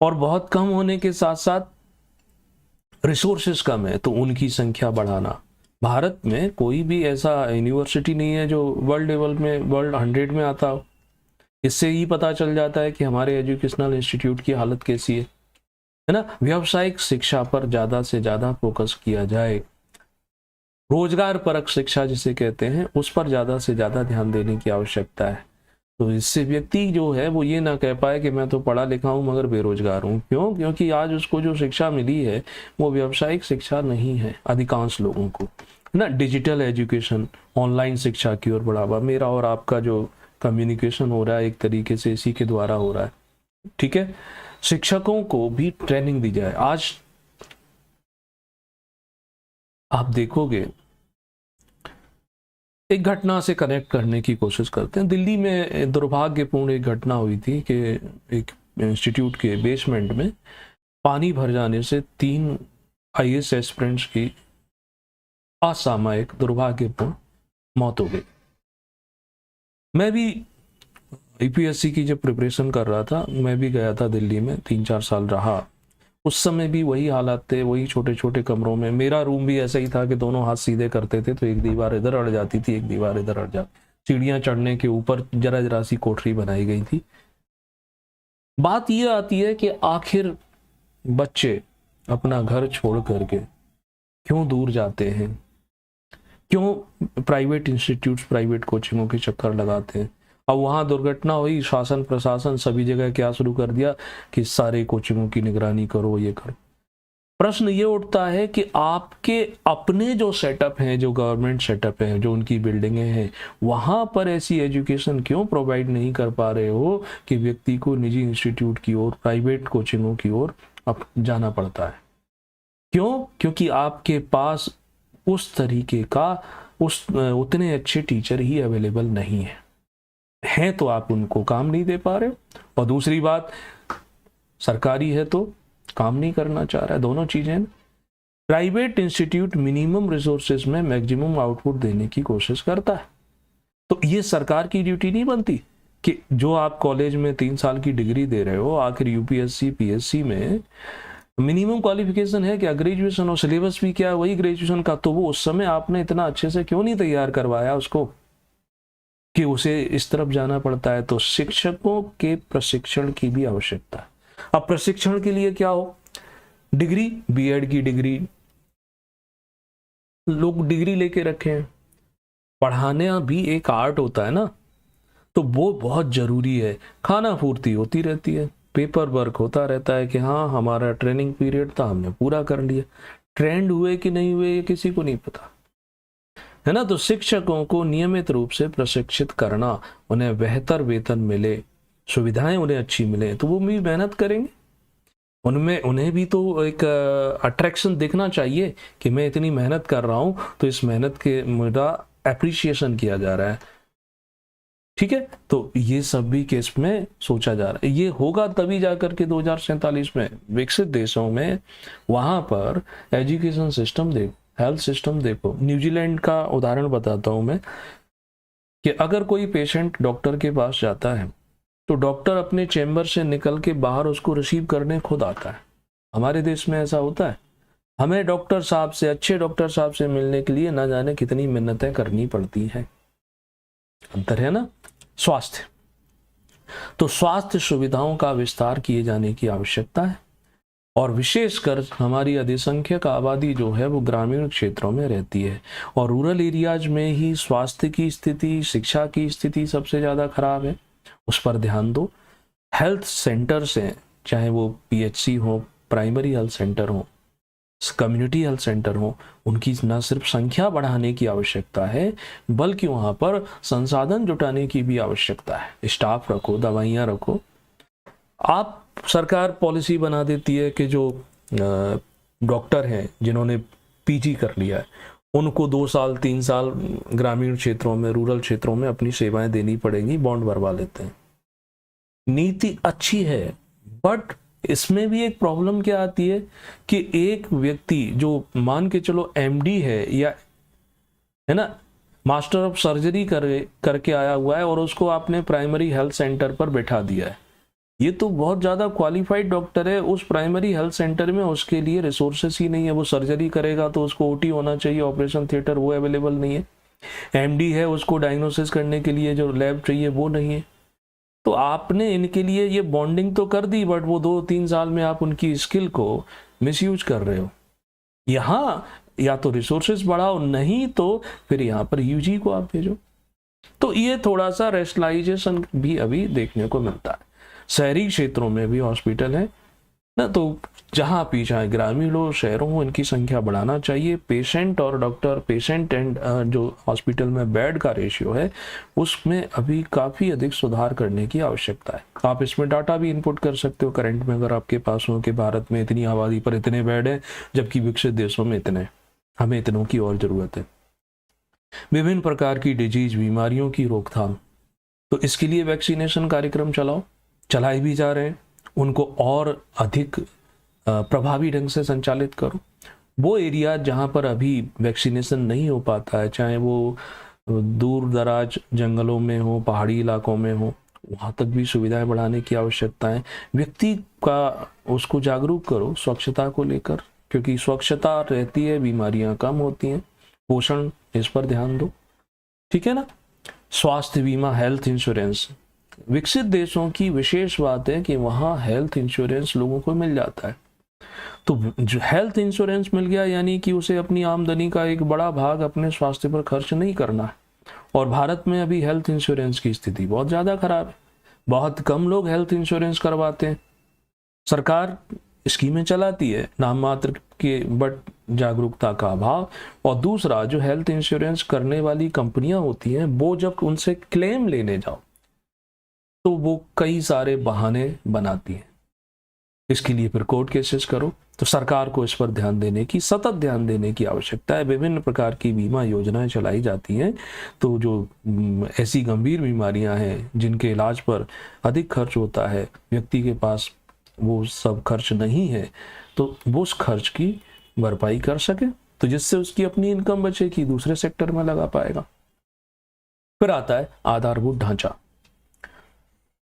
और बहुत कम होने के साथ साथ रिसोर्सेज कम है, तो उनकी संख्या बढ़ाना। भारत में कोई भी ऐसा यूनिवर्सिटी नहीं है जो वर्ल्ड लेवल में, वर्ल्ड 100 में आता हो। इससे ही पता चल जाता है कि हमारे एजुकेशनल इंस्टीट्यूट की हालत कैसी है ना। व्यावसायिक शिक्षा पर ज़्यादा से ज़्यादा फोकस किया जाए, रोजगार परक शिक्षा जिसे कहते हैं, उस पर ज़्यादा से ज़्यादा ध्यान देने की आवश्यकता है। तो इससे व्यक्ति जो है वो ये ना कह पाए कि मैं तो पढ़ा लिखा हूँ मगर बेरोजगार हूँ। क्यों? क्योंकि आज उसको जो शिक्षा मिली है वो व्यावसायिक शिक्षा नहीं है अधिकांश लोगों को, है ना। डिजिटल एजुकेशन, ऑनलाइन शिक्षा की ओर बढ़ावा, मेरा और आपका जो कम्युनिकेशन हो रहा है एक तरीके से इसी के द्वारा हो रहा है, ठीक है। शिक्षकों को भी ट्रेनिंग दी जाए। आज आप देखोगे, एक घटना से कनेक्ट करने की कोशिश करते हैं। दिल्ली में दुर्भाग्यपूर्ण एक घटना हुई थी कि एक इंस्टीट्यूट के बेसमेंट में पानी भर जाने से 3 IAS एस्पिरेंट्स की असामयिक दुर्भाग्यपूर्ण मौत हो गई। मैं भी UPSC की जब प्रिपरेशन कर रहा था, मैं भी गया था दिल्ली में, 3-4 साल रहा। उस समय भी वही हालात थे, वही छोटे छोटे कमरों में। मेरा रूम भी ऐसा ही था कि दोनों हाथ सीधे करते थे तो एक दीवार इधर अड़ जाती थी, एक दीवार इधर अड़ जाती। सीढ़ियां चढ़ने के ऊपर जरा जरा सी कोठरी बनाई गई थी। बात यह आती है कि आखिर बच्चे अपना घर छोड़ करके क्यों दूर जाते हैं, क्यों प्राइवेट इंस्टीट्यूट्स, प्राइवेट कोचिंगों के चक्कर लगाते हैं। अब वहाँ दुर्घटना हुई, शासन प्रशासन सभी जगह क्या शुरू कर दिया कि सारे कोचिंगों की निगरानी करो, ये करो। प्रश्न ये उठता है कि आपके अपने जो सेटअप हैं, जो गवर्नमेंट सेटअप है, जो उनकी बिल्डिंगें हैं, वहाँ पर ऐसी एजुकेशन क्यों प्रोवाइड नहीं कर पा रहे हो कि व्यक्ति को निजी इंस्टीट्यूट की ओर, प्राइवेट कोचिंगों की ओर अब जाना पड़ता है। क्यों? क्योंकि आपके पास उस तरीके का उतने अच्छे टीचर ही अवेलेबल नहीं है तो आप उनको काम नहीं दे पा रहे हो, और दूसरी बात सरकारी है तो काम नहीं करना चाह रहा है। दोनों चीजें। प्राइवेट इंस्टीट्यूट मिनिमम रिसोर्सेज में मैक्सिमम आउटपुट देने की कोशिश करता है, तो ये सरकार की ड्यूटी नहीं बनती कि जो आप कॉलेज में 3 साल की डिग्री दे रहे हो, आखिर UPSC PSC में मिनिमम क्वालिफिकेशन है क्या? ग्रेजुएशन, और सिलेबस भी क्या है? वही ग्रेजुएशन का। तो वो उस समय आपने इतना अच्छे से क्यों नहीं तैयार करवाया उसको कि उसे इस तरफ जाना पड़ता है। तो शिक्षकों के प्रशिक्षण की भी आवश्यकता है। अब प्रशिक्षण के लिए क्या हो? डिग्री, B.Ed की डिग्री, लोग डिग्री लेके रखे हैं। पढ़ाना भी एक आर्ट होता है ना, तो वो बहुत जरूरी है। खाना पूर्ति होती रहती है, पेपर वर्क होता रहता है कि हाँ हमारा ट्रेनिंग पीरियड था, हमने पूरा कर लिया। ट्रेंड हुए कि नहीं हुए ये किसी को नहीं पता, है ना। तो शिक्षकों को नियमित रूप से प्रशिक्षित करना, उन्हें बेहतर वेतन मिले, सुविधाएं उन्हें अच्छी मिले, तो वो भी मेहनत करेंगे। उन्हें भी तो एक अट्रैक्शन दिखना चाहिए कि मैं इतनी मेहनत कर रहा हूं तो इस मेहनत के मेरा एप्रिसिएशन किया जा रहा है, ठीक है। तो ये सब भी केस में सोचा जा रहा है। ये होगा तभी जाकर के 2047 में विकसित देशों में वहां पर एजुकेशन सिस्टम देखो, हेल्थ सिस्टम देखो। न्यूजीलैंड का उदाहरण बताता हूं मैं कि अगर कोई पेशेंट डॉक्टर के पास जाता है तो डॉक्टर अपने चैम्बर से निकल के बाहर उसको रिसीव करने खुद आता है। हमारे देश में ऐसा होता है? हमें डॉक्टर साहब से, अच्छे डॉक्टर साहब से मिलने के लिए ना जाने कितनी मिन्नतें करनी पड़ती हैं। अंतर है ना। स्वास्थ्य, तो स्वास्थ्य सुविधाओं का विस्तार किए जाने की आवश्यकता है, और विशेषकर हमारी अधिसंख्यक आबादी जो है वो ग्रामीण क्षेत्रों में रहती है, और रूरल एरियाज में ही स्वास्थ्य की स्थिति, शिक्षा की स्थिति सबसे ज़्यादा खराब है। उस पर ध्यान दो। हेल्थ सेंटर्स हैं, चाहे वो पीएचसी हो, प्राइमरी हेल्थ सेंटर हो, कम्युनिटी हेल्थ सेंटर हो, उनकी न सिर्फ संख्या बढ़ाने की आवश्यकता है बल्कि वहाँ पर संसाधन जुटाने की भी आवश्यकता है। स्टाफ रखो, दवाइयाँ रखो। आप सरकार पॉलिसी बना देती है कि जो डॉक्टर हैं जिन्होंने पीजी कर लिया है उनको 2 साल 3 साल ग्रामीण क्षेत्रों में, रूरल क्षेत्रों में अपनी सेवाएं देनी पड़ेंगी, बॉन्ड भरवा लेते हैं। नीति अच्छी है, बट इसमें भी एक प्रॉब्लम क्या आती है कि एक व्यक्ति जो मान के चलो एमडी है या है ना, मास्टर ऑफ सर्जरी करके आया हुआ है, और उसको आपने प्राइमरी हेल्थ सेंटर पर बैठा दिया है। ये तो बहुत ज़्यादा क्वालिफाइड डॉक्टर है, उस प्राइमरी हेल्थ सेंटर में उसके लिए रिसोर्सेस ही नहीं है। वो सर्जरी करेगा तो उसको ओटी होना चाहिए, ऑपरेशन थिएटर, वो अवेलेबल नहीं है। एमडी है, उसको डायग्नोसिस करने के लिए जो लैब चाहिए वो नहीं है। तो आपने इनके लिए ये बॉन्डिंग तो कर दी, बट वो 2-3 साल में आप उनकी स्किल को मिसयूज कर रहे हो। यहाँ या तो रिसोर्सेज बढ़ाओ, नहीं तो फिर यहाँ पर यूजी को आप भेजो। तो ये थोड़ा सा रेशनलाइजेशन भी अभी देखने को मिलता है। शहरी क्षेत्रों में भी हॉस्पिटल है ना, तो जहाँ भी चाहे ग्रामीण हो, शहरों हो, इनकी संख्या बढ़ाना चाहिए। पेशेंट और डॉक्टर, पेशेंट एंड जो हॉस्पिटल में बेड का रेशियो है उसमें अभी काफ़ी अधिक सुधार करने की आवश्यकता है। आप इसमें डाटा भी इनपुट कर सकते हो करंट में, अगर आपके पास हो कि भारत में इतनी आबादी पर इतने बेड हैं जबकि विकसित देशों में इतने, हमें इतनों की और ज़रूरत है। विभिन्न प्रकार की डिजीज, बीमारियों की रोकथाम, तो इसके लिए वैक्सीनेशन कार्यक्रम चलाए भी जा रहे हैं, उनको और अधिक प्रभावी ढंग से संचालित करो। वो एरिया जहाँ पर अभी वैक्सीनेशन नहीं हो पाता है, चाहे वो दूर दराज जंगलों में हो, पहाड़ी इलाकों में हो, वहाँ तक भी सुविधाएं बढ़ाने की आवश्यकता है। व्यक्ति का उसको जागरूक करो स्वच्छता को लेकर, क्योंकि स्वच्छता रहती है बीमारियाँ कम होती हैं। पोषण, इस पर ध्यान दो, ठीक है ना। स्वास्थ्य बीमा, हेल्थ इंश्योरेंस, विकसित देशों की विशेष बात है कि वहाँ हेल्थ इंश्योरेंस लोगों को मिल जाता है। तो जो हेल्थ इंश्योरेंस मिल गया यानी कि उसे अपनी आमदनी का एक बड़ा भाग अपने स्वास्थ्य पर खर्च नहीं करना है। और भारत में अभी हेल्थ इंश्योरेंस की स्थिति बहुत ज़्यादा खराब है, बहुत कम लोग हेल्थ इंश्योरेंस करवाते हैं। सरकार स्कीमें चलाती है नाम मात्र के, बट जागरूकता का अभाव। और दूसरा, जो हेल्थ इंश्योरेंस करने वाली कंपनियां होती हैं वो जब उनसे क्लेम लेने जाओ तो वो कई सारे बहाने बनाती हैं। इसके लिए फिर कोर्ट केसेस करो। तो सरकार को इस पर ध्यान देने की, सतत ध्यान देने की आवश्यकता है। विभिन्न प्रकार की बीमा योजनाएं चलाई जाती हैं, तो जो ऐसी गंभीर बीमारियां हैं जिनके इलाज पर अधिक खर्च होता है, व्यक्ति के पास वो सब खर्च नहीं है, तो वो उस खर्च की भरपाई कर सके, तो जिससे उसकी अपनी इनकम बचे कि दूसरे सेक्टर में लगा पाएगा। फिर आता है आधारभूत ढांचा,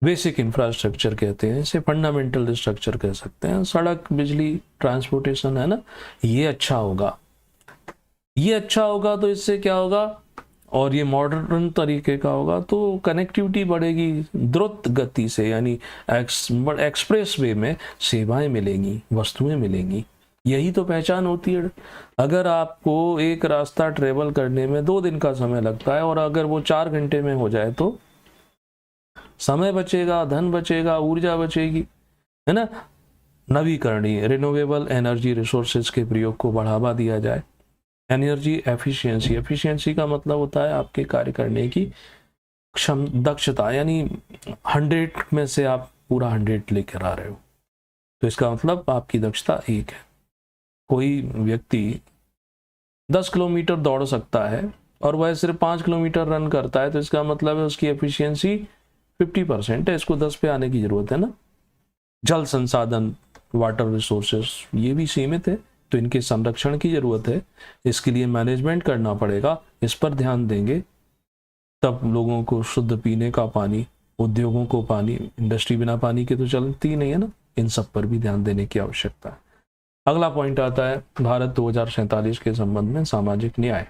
बेसिक इंफ्रास्ट्रक्चर कहते हैं इसे, फंडामेंटल स्ट्रक्चर कह सकते हैं। सड़क, बिजली, ट्रांसपोर्टेशन है ना, ये अच्छा होगा। ये अच्छा होगा तो इससे क्या होगा, और ये मॉडर्न तरीके का होगा तो कनेक्टिविटी बढ़ेगी द्रुत गति से, यानी एक्सप्रेस वे में सेवाएं मिलेंगी, वस्तुएं मिलेंगी। यही तो पहचान होती है। अगर आपको एक रास्ता ट्रेवल करने में 2 दिन का समय लगता है और अगर वो 4 घंटे में हो जाए तो समय बचेगा, धन बचेगा, ऊर्जा बचेगी, है ना। नवीकरणीय, रिन्यूएबल एनर्जी रिसोर्सेज के प्रयोग को बढ़ावा दिया जाए। एनर्जी एफिशिएंसी, एफिशिएंसी का मतलब होता है आपके कार्य करने की दक्षता, यानी 100 में से आप पूरा 100 लेकर आ रहे हो, तो इसका मतलब आपकी दक्षता 1 है। कोई व्यक्ति 10 किलोमीटर दौड़ सकता है और वह सिर्फ 5 किलोमीटर रन करता है, तो इसका मतलब है उसकी एफिशिएंसी 50% है। इसको 10 पे आने की जरूरत है ना। जल संसाधन, वाटर रिसोर्सेस, ये भी सीमित है, तो इनके संरक्षण की जरूरत है। इसके लिए मैनेजमेंट करना पड़ेगा, इस पर ध्यान देंगे तब लोगों को शुद्ध पीने का पानी, उद्योगों को पानी, इंडस्ट्री बिना पानी के तो चलती ही नहीं है ना। इन सब पर भी ध्यान देने की आवश्यकता है। अगला पॉइंट आता है भारत 2047 के संबंध में सामाजिक न्याय।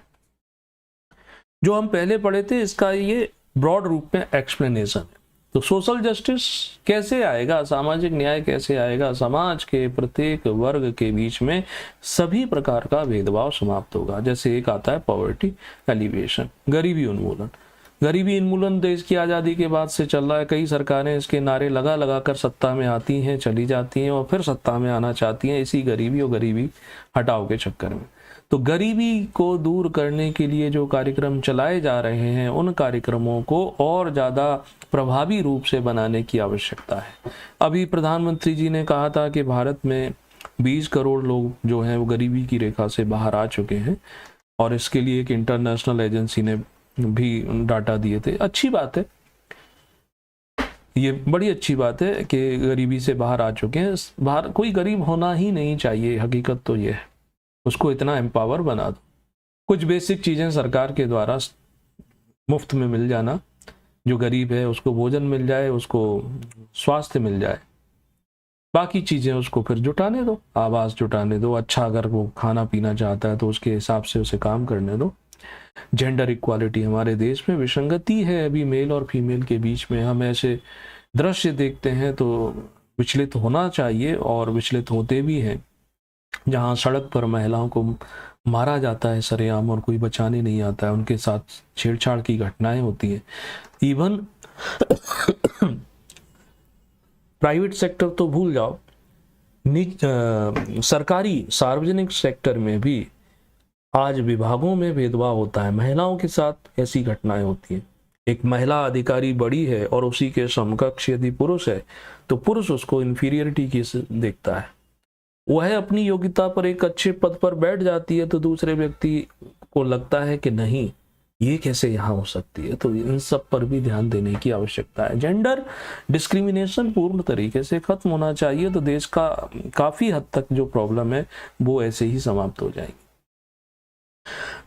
जो हम पहले पढ़े थे इसका ये ब्रॉड रूप में एक्सप्लेनेशन है। तो सोशल जस्टिस कैसे आएगा, सामाजिक न्याय कैसे आएगा? समाज के प्रत्येक वर्ग के बीच में सभी प्रकार का भेदभाव समाप्त होगा। जैसे एक आता है पॉवर्टी एलिवेशन, गरीबी उन्मूलन। गरीबी उन्मूलन देश की आज़ादी के बाद से चल रहा है। कई सरकारें इसके नारे लगा लगा कर सत्ता में आती हैं, चली जाती हैं और फिर सत्ता में आना चाहती हैं इसी गरीबी और गरीबी हटाओ के चक्कर में। तो गरीबी को दूर करने के लिए जो कार्यक्रम चलाए जा रहे हैं उन कार्यक्रमों को और ज़्यादा प्रभावी रूप से बनाने की आवश्यकता है। अभी प्रधानमंत्री जी ने कहा था कि भारत में 20 करोड़ लोग जो हैं वो गरीबी की रेखा से बाहर आ चुके हैं और इसके लिए एक इंटरनेशनल एजेंसी ने भी डाटा दिए थे। अच्छी बात है, ये बड़ी अच्छी बात है कि गरीबी से बाहर आ चुके हैं। बाहर कोई गरीब होना ही नहीं चाहिए, हकीकत तो ये है। उसको इतना एम्पावर बना दो, कुछ बेसिक चीज़ें सरकार के द्वारा मुफ्त में मिल जाना, जो गरीब है उसको भोजन मिल जाए, उसको स्वास्थ्य मिल जाए, बाकी चीज़ें उसको फिर जुटाने दो, आवास जुटाने दो। अच्छा अगर वो खाना पीना चाहता है तो उसके हिसाब से उसे काम करने दो। जेंडर इक्वालिटी हमारे देश में विसंगति है अभी मेल और फीमेल के बीच में। हम ऐसे दृश्य देखते हैं तो विचलित होना चाहिए और विचलित होते भी हैं, जहाँ सड़क पर महिलाओं को मारा जाता है सरेआम और कोई बचाने नहीं आता है, उनके साथ छेड़छाड़ की घटनाएं होती हैं। इवन प्राइवेट सेक्टर तो भूल जाओ, सरकारी सार्वजनिक सेक्टर में भी आज विभागों में भेदभाव होता है, महिलाओं के साथ ऐसी घटनाएं होती हैं। एक महिला अधिकारी बड़ी है और उसी के समकक्ष यदि पुरुष है तो पुरुष उसको इंफीरियरिटी की देखता है। वह अपनी योग्यता पर एक अच्छे पद पर बैठ जाती है तो दूसरे व्यक्ति को लगता है कि नहीं, ये कैसे यहाँ हो सकती है। तो इन सब पर भी ध्यान देने की आवश्यकता है। जेंडर डिस्क्रिमिनेशन पूर्ण तरीके से खत्म होना चाहिए, तो देश का काफी हद तक जो प्रॉब्लम है वो ऐसे ही समाप्त हो जाएगी।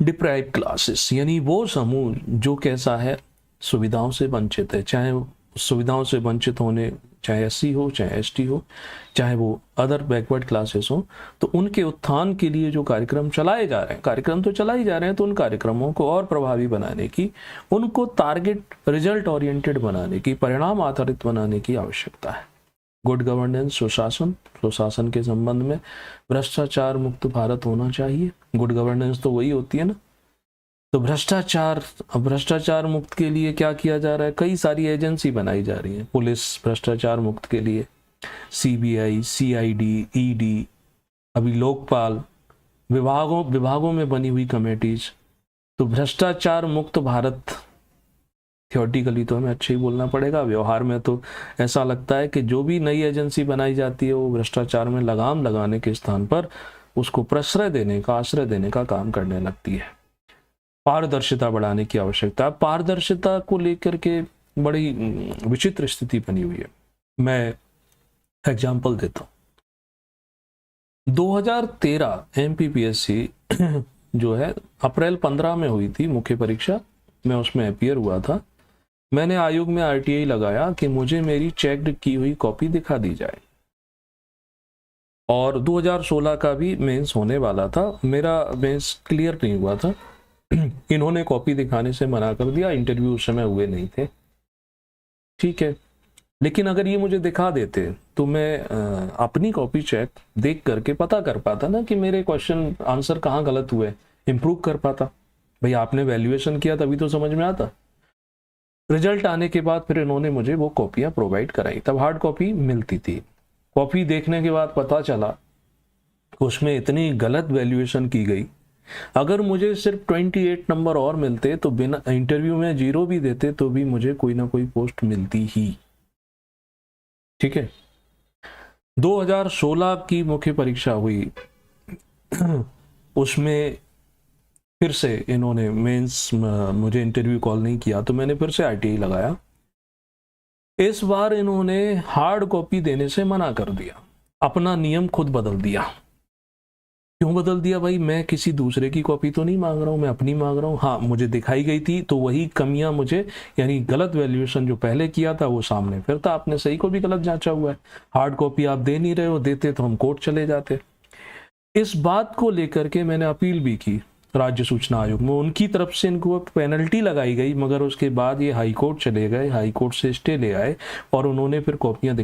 डिप्राइव क्लासेस यानी वो समूह जो कैसा है, सुविधाओं से वंचित है, चाहे सुविधाओं से वंचित होने चाहे SC हो, चाहे ST हो, चाहे वो अदर बैकवर्ड क्लासेस हो, तो उनके उत्थान के लिए जो कार्यक्रम चलाए जा रहे हैं, कार्यक्रम तो चला ही जा रहे हैं, तो उन कार्यक्रमों को और प्रभावी बनाने की, उनको टारगेट रिजल्ट ओरिएंटेड बनाने की, परिणाम आधारित बनाने की आवश्यकता है। गुड गवर्नेंस, सुशासन के संबंध में भ्रष्टाचार मुक्त भारत होना चाहिए। गुड गवर्नेंस तो वही होती है ना। तो भ्रष्टाचार मुक्त के लिए क्या किया जा रहा है? कई सारी एजेंसी बनाई जा रही है। पुलिस भ्रष्टाचार मुक्त के लिए CBI, CID, ED, अभी लोकपाल, विभागों में बनी हुई कमेटीज। तो भ्रष्टाचार मुक्त भारत थियोरेटिकली तो हमें अच्छा ही बोलना पड़ेगा, व्यवहार में तो ऐसा लगता है कि जो भी नई एजेंसी बनाई जाती है वो भ्रष्टाचार में लगाम लगाने के स्थान पर उसको प्रश्रय देने का, आश्रय देने का काम करने लगती है। पारदर्शिता बढ़ाने की आवश्यकता है। पारदर्शिता को लेकर के बड़ी विचित्र स्थिति बनी हुई है। मैं एग्जाम्पल देता हूँ। 2013 MPPSC जो है अप्रैल 15 में हुई थी मुख्य परीक्षा, मैं उसमें अपीयर हुआ था। मैंने आयोग में RTI लगाया कि मुझे मेरी चेक्ड की हुई कॉपी दिखा दी जाए, और 2016 का भी मेंस होने वाला था। मेरा मेंस क्लियर नहीं हुआ था, इन्होंने कॉपी दिखाने से मना कर दिया, इंटरव्यू उस समय हुए नहीं थे, ठीक है। लेकिन अगर ये मुझे दिखा देते तो मैं अपनी कॉपी चेक देख करके पता कर पाता ना कि मेरे क्वेश्चन आंसर कहाँ गलत हुए, इम्प्रूव कर पाता। भाई आपने वैल्यूएशन किया तभी तो समझ में आता। रिजल्ट आने के बाद फिर इन्होंने मुझे वो कॉपियाँ प्रोवाइड कराई, तब हार्ड कॉपी मिलती थी। कॉपी देखने के बाद पता चला उसमें इतनी गलत वैल्यूएशन की गई। अगर मुझे सिर्फ 28 नंबर और मिलते तो बिना इंटरव्यू में 0 भी देते तो भी मुझे कोई ना कोई पोस्ट मिलती ही, ठीक है। 2016 की मुख्य परीक्षा हुई, उसमें फिर से इन्होंने मेंस मुझे इंटरव्यू कॉल नहीं किया, तो मैंने फिर से RTI लगाया। इस बार इन्होंने हार्ड कॉपी देने से मना कर दिया, अपना नियम खुद बदल दिया। क्यों बदल दिया भाई? मैं किसी दूसरे की कॉपी तो नहीं मांग रहा हूँ, मैं अपनी मांग रहा हूँ। हाँ, मुझे दिखाई गई थी तो वही कमियां मुझे, यानी गलत वैल्यूएशन जो पहले किया था वो सामने फिर था, आपने सही को भी गलत जांचा हुआ है। हार्ड कॉपी आप दे नहीं रहे हो, देते तो हम कोर्ट चले जाते। इस बात को लेकर के मैंने अपील भी की राज्य सूचना आयोग में, उनकी तरफ से इनको पेनल्टी लगाई गई, मगर उसके बाद ये हाई कोर्ट चले गए, हाई कोर्ट से स्टे ले आए और उन्होंने फिर कॉपियां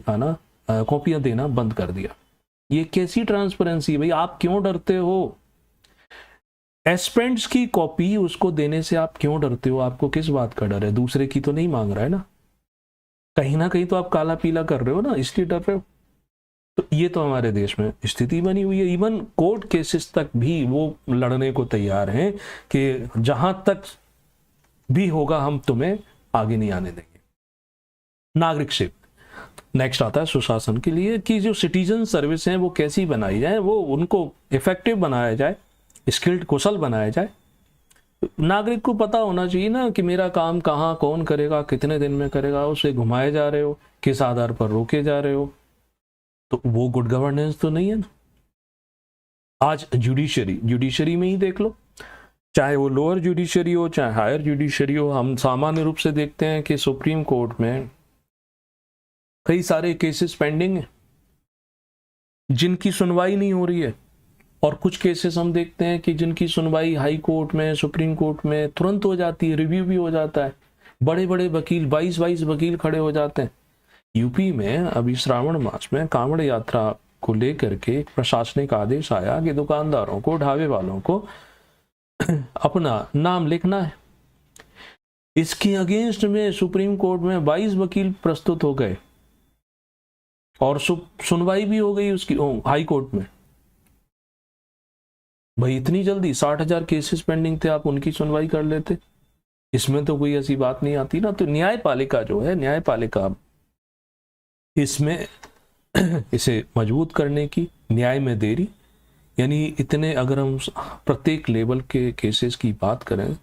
देना बंद कर दिया। ये कैसी ट्रांसपेरेंसी है भाई? आप क्यों डरते हो? एस्पिरेंट्स की कॉपी उसको देने से आप क्यों डरते हो? आपको किस बात का डर है? दूसरे की तो नहीं मांग रहा है ना कहीं तो आप काला पीला कर रहे हो ना, इसलिए डर रहे हो। तो ये तो हमारे देश में स्थिति बनी हुई है। इवन कोर्ट केसेस तक भी वो लड़ने को तैयार हैं कि जहां तक भी होगा हम तुम्हें आगे नहीं आने देंगे। नागरिक सेवा नेक्स्ट आता है सुशासन के लिए, कि जो सिटीजन सर्विस है वो कैसी बनाई जाए, वो उनको इफेक्टिव बनाया जाए, स्किल्ड कुशल बनाया जाए। नागरिक को पता होना चाहिए ना कि मेरा काम कहाँ कौन करेगा, कितने दिन में करेगा। उसे घुमाए जा रहे हो, किस आधार पर रोके जा रहे हो, तो वो गुड गवर्नेंस तो नहीं है ना। आज जुडिशरी में ही देख लो, चाहे वो लोअर जुडिशरी हो चाहे हायर जुडिशरी हो, हम सामान्य रूप से देखते हैं कि सुप्रीम कोर्ट में कई सारे केसेस पेंडिंग हैं जिनकी सुनवाई नहीं हो रही है, और कुछ केसेस हम देखते हैं कि जिनकी सुनवाई हाई कोर्ट में, सुप्रीम कोर्ट में तुरंत हो जाती है, रिव्यू भी हो जाता है। बड़े बड़े वकील 22 वकील खड़े हो जाते हैं। यूपी में अभी श्रावण मास में कांवड़ यात्रा को लेकर के एक प्रशासनिक आदेश आया कि दुकानदारों को, ढाबे वालों को अपना नाम लिखना है। इसके अगेंस्ट में सुप्रीम कोर्ट में 22 वकील प्रस्तुत हो गए और सुनवाई भी हो गई उसकी हाई कोर्ट में। भाई इतनी जल्दी 60,000 केसेस पेंडिंग थे, आप उनकी सुनवाई कर लेते। इसमें तो कोई ऐसी बात नहीं आती ना। तो न्यायपालिका जो है, न्यायपालिका इसमें इसे मजबूत करने की, न्याय में देरी, यानी इतने अगर हम प्रत्येक लेवल के केसेस की बात करें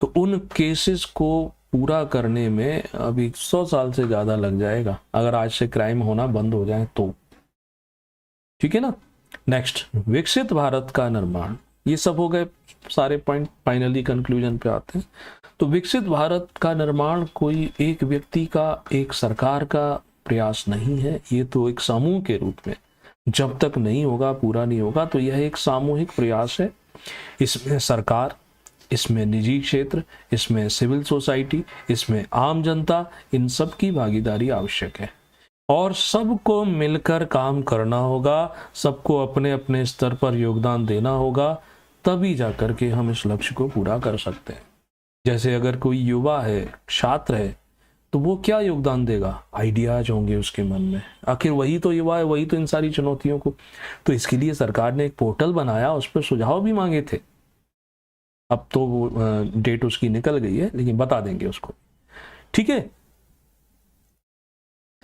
तो उन केसेस को पूरा करने में अभी 100 साल से ज्यादा लग जाएगा, अगर आज से क्राइम होना बंद हो जाए तो। ठीक है ना। नेक्स्ट, विकसित भारत का निर्माण। ये सब हो गए सारे पॉइंट, फाइनली कंक्लूजन पे आते हैं। तो विकसित भारत का निर्माण कोई एक व्यक्ति का, एक सरकार का प्रयास नहीं है, ये तो एक समूह के रूप में जब तक नहीं होगा, पूरा नहीं होगा, तो यह एक सामूहिक प्रयास है। इसमें सरकार, इसमें निजी क्षेत्र, इसमें सिविल सोसाइटी, इसमें आम जनता, इन सब की भागीदारी आवश्यक है और सबको मिलकर काम करना होगा, सबको अपने अपने स्तर पर योगदान देना होगा, तभी जाकर के हम इस लक्ष्य को पूरा कर सकते हैं। जैसे अगर कोई युवा है, छात्र है, तो वो क्या योगदान देगा? आइडियाज होंगे उसके मन में, आखिर वही तो युवा है, वही तो इन सारी चुनौतियों को। तो इसके लिए सरकार ने एक पोर्टल बनाया, उस पर सुझाव भी मांगे थे। अब तो वो डेट उसकी निकल गई है, लेकिन बता देंगे उसको। ठीक है,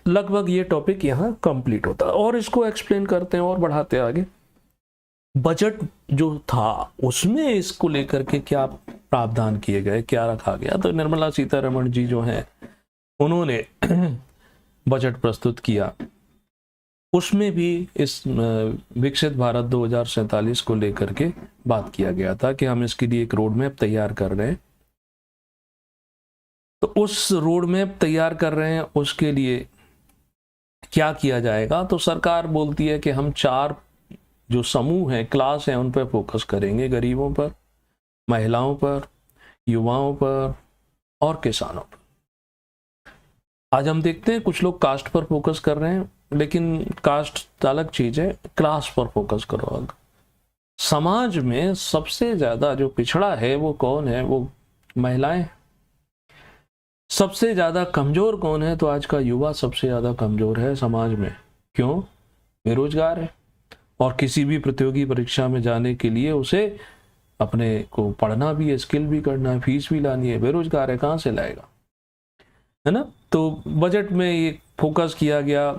लगभग ये टॉपिक यहाँ कंप्लीट होता है और इसको एक्सप्लेन करते हैं और बढ़ाते आगे। बजट जो था उसमें इसको लेकर के क्या प्रावधान किए गए, क्या रखा गया? तो निर्मला सीतारमण जी जो हैं उन्होंने बजट प्रस्तुत किया, उसमें भी इस विकसित भारत 2047 को लेकर के बात किया गया था कि हम इसके लिए एक रोड मैप तैयार कर रहे हैं। तो उस रोड मैप तैयार कर रहे हैं, उसके लिए क्या किया जाएगा? तो सरकार बोलती है कि हम 4 जो समूह हैं, क्लास हैं, उन पर फोकस करेंगे, गरीबों पर, महिलाओं पर, युवाओं पर और किसानों पर। आज हम देखते हैं कुछ लोग कास्ट पर फोकस कर रहे हैं, लेकिन कास्ट अलग चीज है, क्लास पर फोकस करो। समाज में सबसे ज्यादा जो पिछड़ा है वो कौन है? वो महिलाएं। सबसे ज्यादा कमजोर कौन है? तो आज का युवा सबसे ज्यादा कमजोर है समाज में। क्यों? बेरोजगार है और किसी भी प्रतियोगी परीक्षा में जाने के लिए उसे अपने को पढ़ना भी है, स्किल भी करना है, फीस भी लानी है। बेरोजगार है, कहां से लाएगा? है ना। तो बजट में ये फोकस किया गया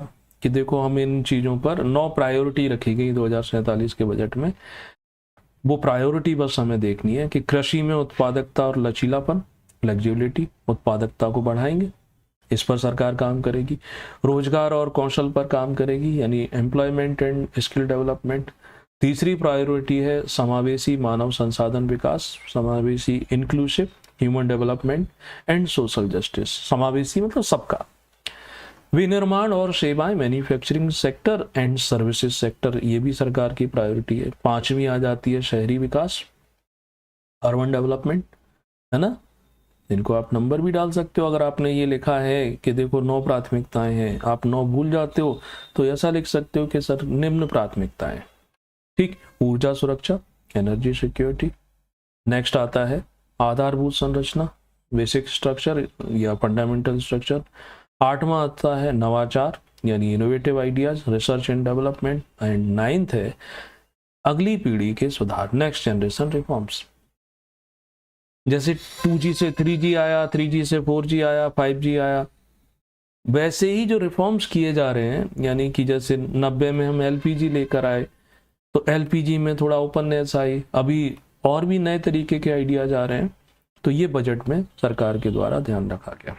कि देखो हम इन चीजों पर 9 प्रायोरिटी रखी गई 2047 के बजट में। वो प्रायोरिटी बस हमें देखनी है कि कृषि में उत्पादकता और लचीलापन, फ्लेक्सिबिलिटी, उत्पादकता को बढ़ाएंगे, इस पर सरकार काम करेगी। रोजगार और कौशल पर काम करेगी, यानी एम्प्लॉयमेंट एंड स्किल डेवलपमेंट। तीसरी प्रायोरिटी है समावेशी मानव संसाधन विकास, समावेशी inclusive human development and social justice. समावेशी मतलब सबका। विनिर्माण और सेवाएं, manufacturing sector and services sector, ये भी सरकार की प्रायोरिटी है। 5वीं आ जाती है शहरी विकास, अर्बन डेवलपमेंट, है ना। इनको आप नंबर भी डाल सकते हो। अगर आपने ये लिखा है कि देखो 9 प्राथमिकताएं हैं, आप 9 भूल जाते हो तो ऐसा लिख सकते हो कि सर निम्न प्राथमिकताएं। ठीक, ऊर्जा सुरक्षा, एनर्जी सिक्योरिटी। नेक्स्ट आता है आधारभूत संरचना, बेसिक स्ट्रक्चर या फंडामेंटल स्ट्रक्चर। 8वां आता है नवाचार यानी innovative ideas, research and development. And 9th है अगली पीढ़ी के सुधार, नेक्स्ट जनरेशन रिफॉर्म्स। जैसे 2G से 3G आया, 3G से 4G आया, 5G आया, वैसे ही जो रिफॉर्म्स किए जा रहे हैं, यानी कि जैसे 90 में हम LPG लेकर आए तो LPG में थोड़ा ओपननेस आई, अभी और भी नए तरीके के आइडियाज आ रहे हैं। तो ये बजट में सरकार के द्वारा ध्यान रखा गया।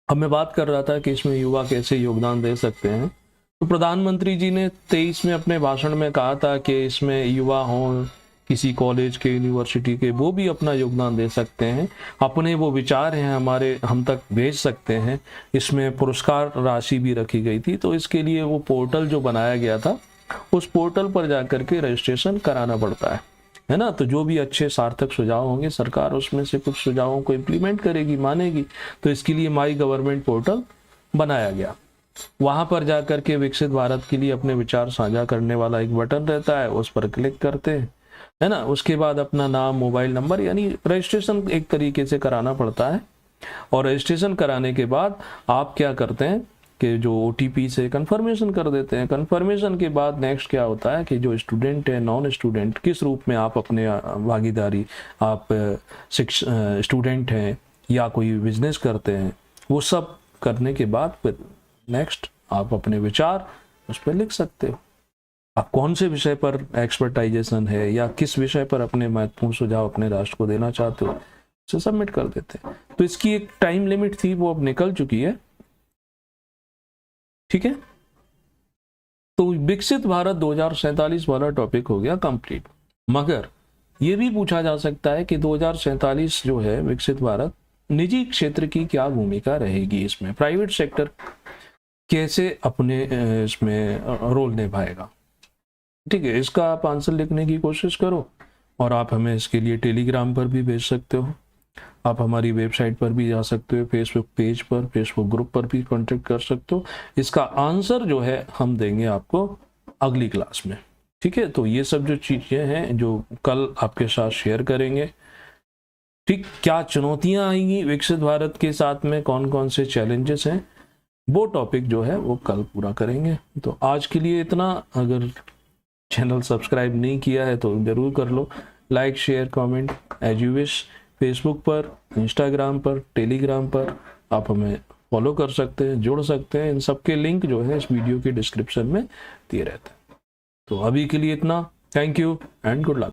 अब मैं बात कर रहा था कि इसमें युवा कैसे योगदान दे सकते हैं। तो प्रधानमंत्री जी ने 23 में अपने भाषण में कहा था कि इसमें युवा हों, किसी कॉलेज के, यूनिवर्सिटी के, वो भी अपना योगदान दे सकते हैं। अपने वो विचार हैं हमारे, हम तक भेज सकते हैं। इसमें पुरस्कार राशि भी रखी गई थी। तो इसके लिए वो पोर्टल जो बनाया गया था, उस पोर्टल पर जाकर के रजिस्ट्रेशन कराना पड़ता है ना। तो जो भी अच्छे सार्थक सुझाव होंगे, सरकार उसमें से कुछ सुझावों को इम्प्लीमेंट करेगी, मानेगी। तो इसके लिए माई गवर्नमेंट पोर्टल बनाया गया। वहां पर जाकर के विकसित भारत के लिए अपने विचार साझा करने वाला एक बटन रहता है, उस पर क्लिक करते हैं, है ना। उसके बाद अपना नाम, मोबाइल नंबर, यानी रजिस्ट्रेशन एक तरीके से कराना पड़ता है। और रजिस्ट्रेशन कराने के बाद आप क्या करते हैं कि जो OTP से कंफर्मेशन कर देते हैं। कंफर्मेशन के बाद नेक्स्ट क्या होता है कि जो स्टूडेंट है, नॉन स्टूडेंट, किस रूप में आप अपने भागीदारी, आप स्टूडेंट हैं या कोई बिजनेस करते हैं, वो सब करने के बाद फिर नेक्स्ट आप अपने विचार उस पर लिख सकते हो। आप कौन से विषय पर एक्सपर्टाइजेशन है या किस विषय पर अपने महत्वपूर्ण सुझाव अपने राष्ट्र को देना चाहते हो, उसे सबमिट कर देते हैं। तो इसकी एक टाइम लिमिट थी, वो अब निकल चुकी है। ठीक है, तो विकसित भारत 2047 वाला टॉपिक हो गया कंप्लीट। मगर ये भी पूछा जा सकता है कि 2047 जो है विकसित भारत, निजी क्षेत्र की क्या भूमिका रहेगी इसमें, प्राइवेट सेक्टर कैसे अपने इसमें रोल निभाएगा। ठीक है, इसका आप आंसर लिखने की कोशिश करो और आप हमें इसके लिए टेलीग्राम पर भी भेज सकते हो। आप हमारी वेबसाइट पर भी जा सकते हो, फेसबुक पेज पर, फेसबुक ग्रुप पर भी कांटेक्ट कर सकते हो। इसका आंसर जो है हम देंगे आपको अगली क्लास में। ठीक है, तो ये सब जो चीज़ें हैं जो कल आपके साथ शेयर करेंगे। ठीक, क्या चुनौतियां आएंगी विकसित भारत के साथ में, कौन कौन से चैलेंजेस हैं, वो टॉपिक जो है वो कल पूरा करेंगे। तो आज के लिए इतना। अगर चैनल सब्सक्राइब नहीं किया है तो जरूर कर लो, like, share, comment as you wish. Facebook पर, इंस्टाग्राम पर, टेलीग्राम पर आप हमें फॉलो कर सकते हैं, जुड़ सकते हैं। इन सब के लिंक जो है इस वीडियो के डिस्क्रिप्शन में दिए रहते हैं। तो अभी के लिए इतना। Thank you and good luck.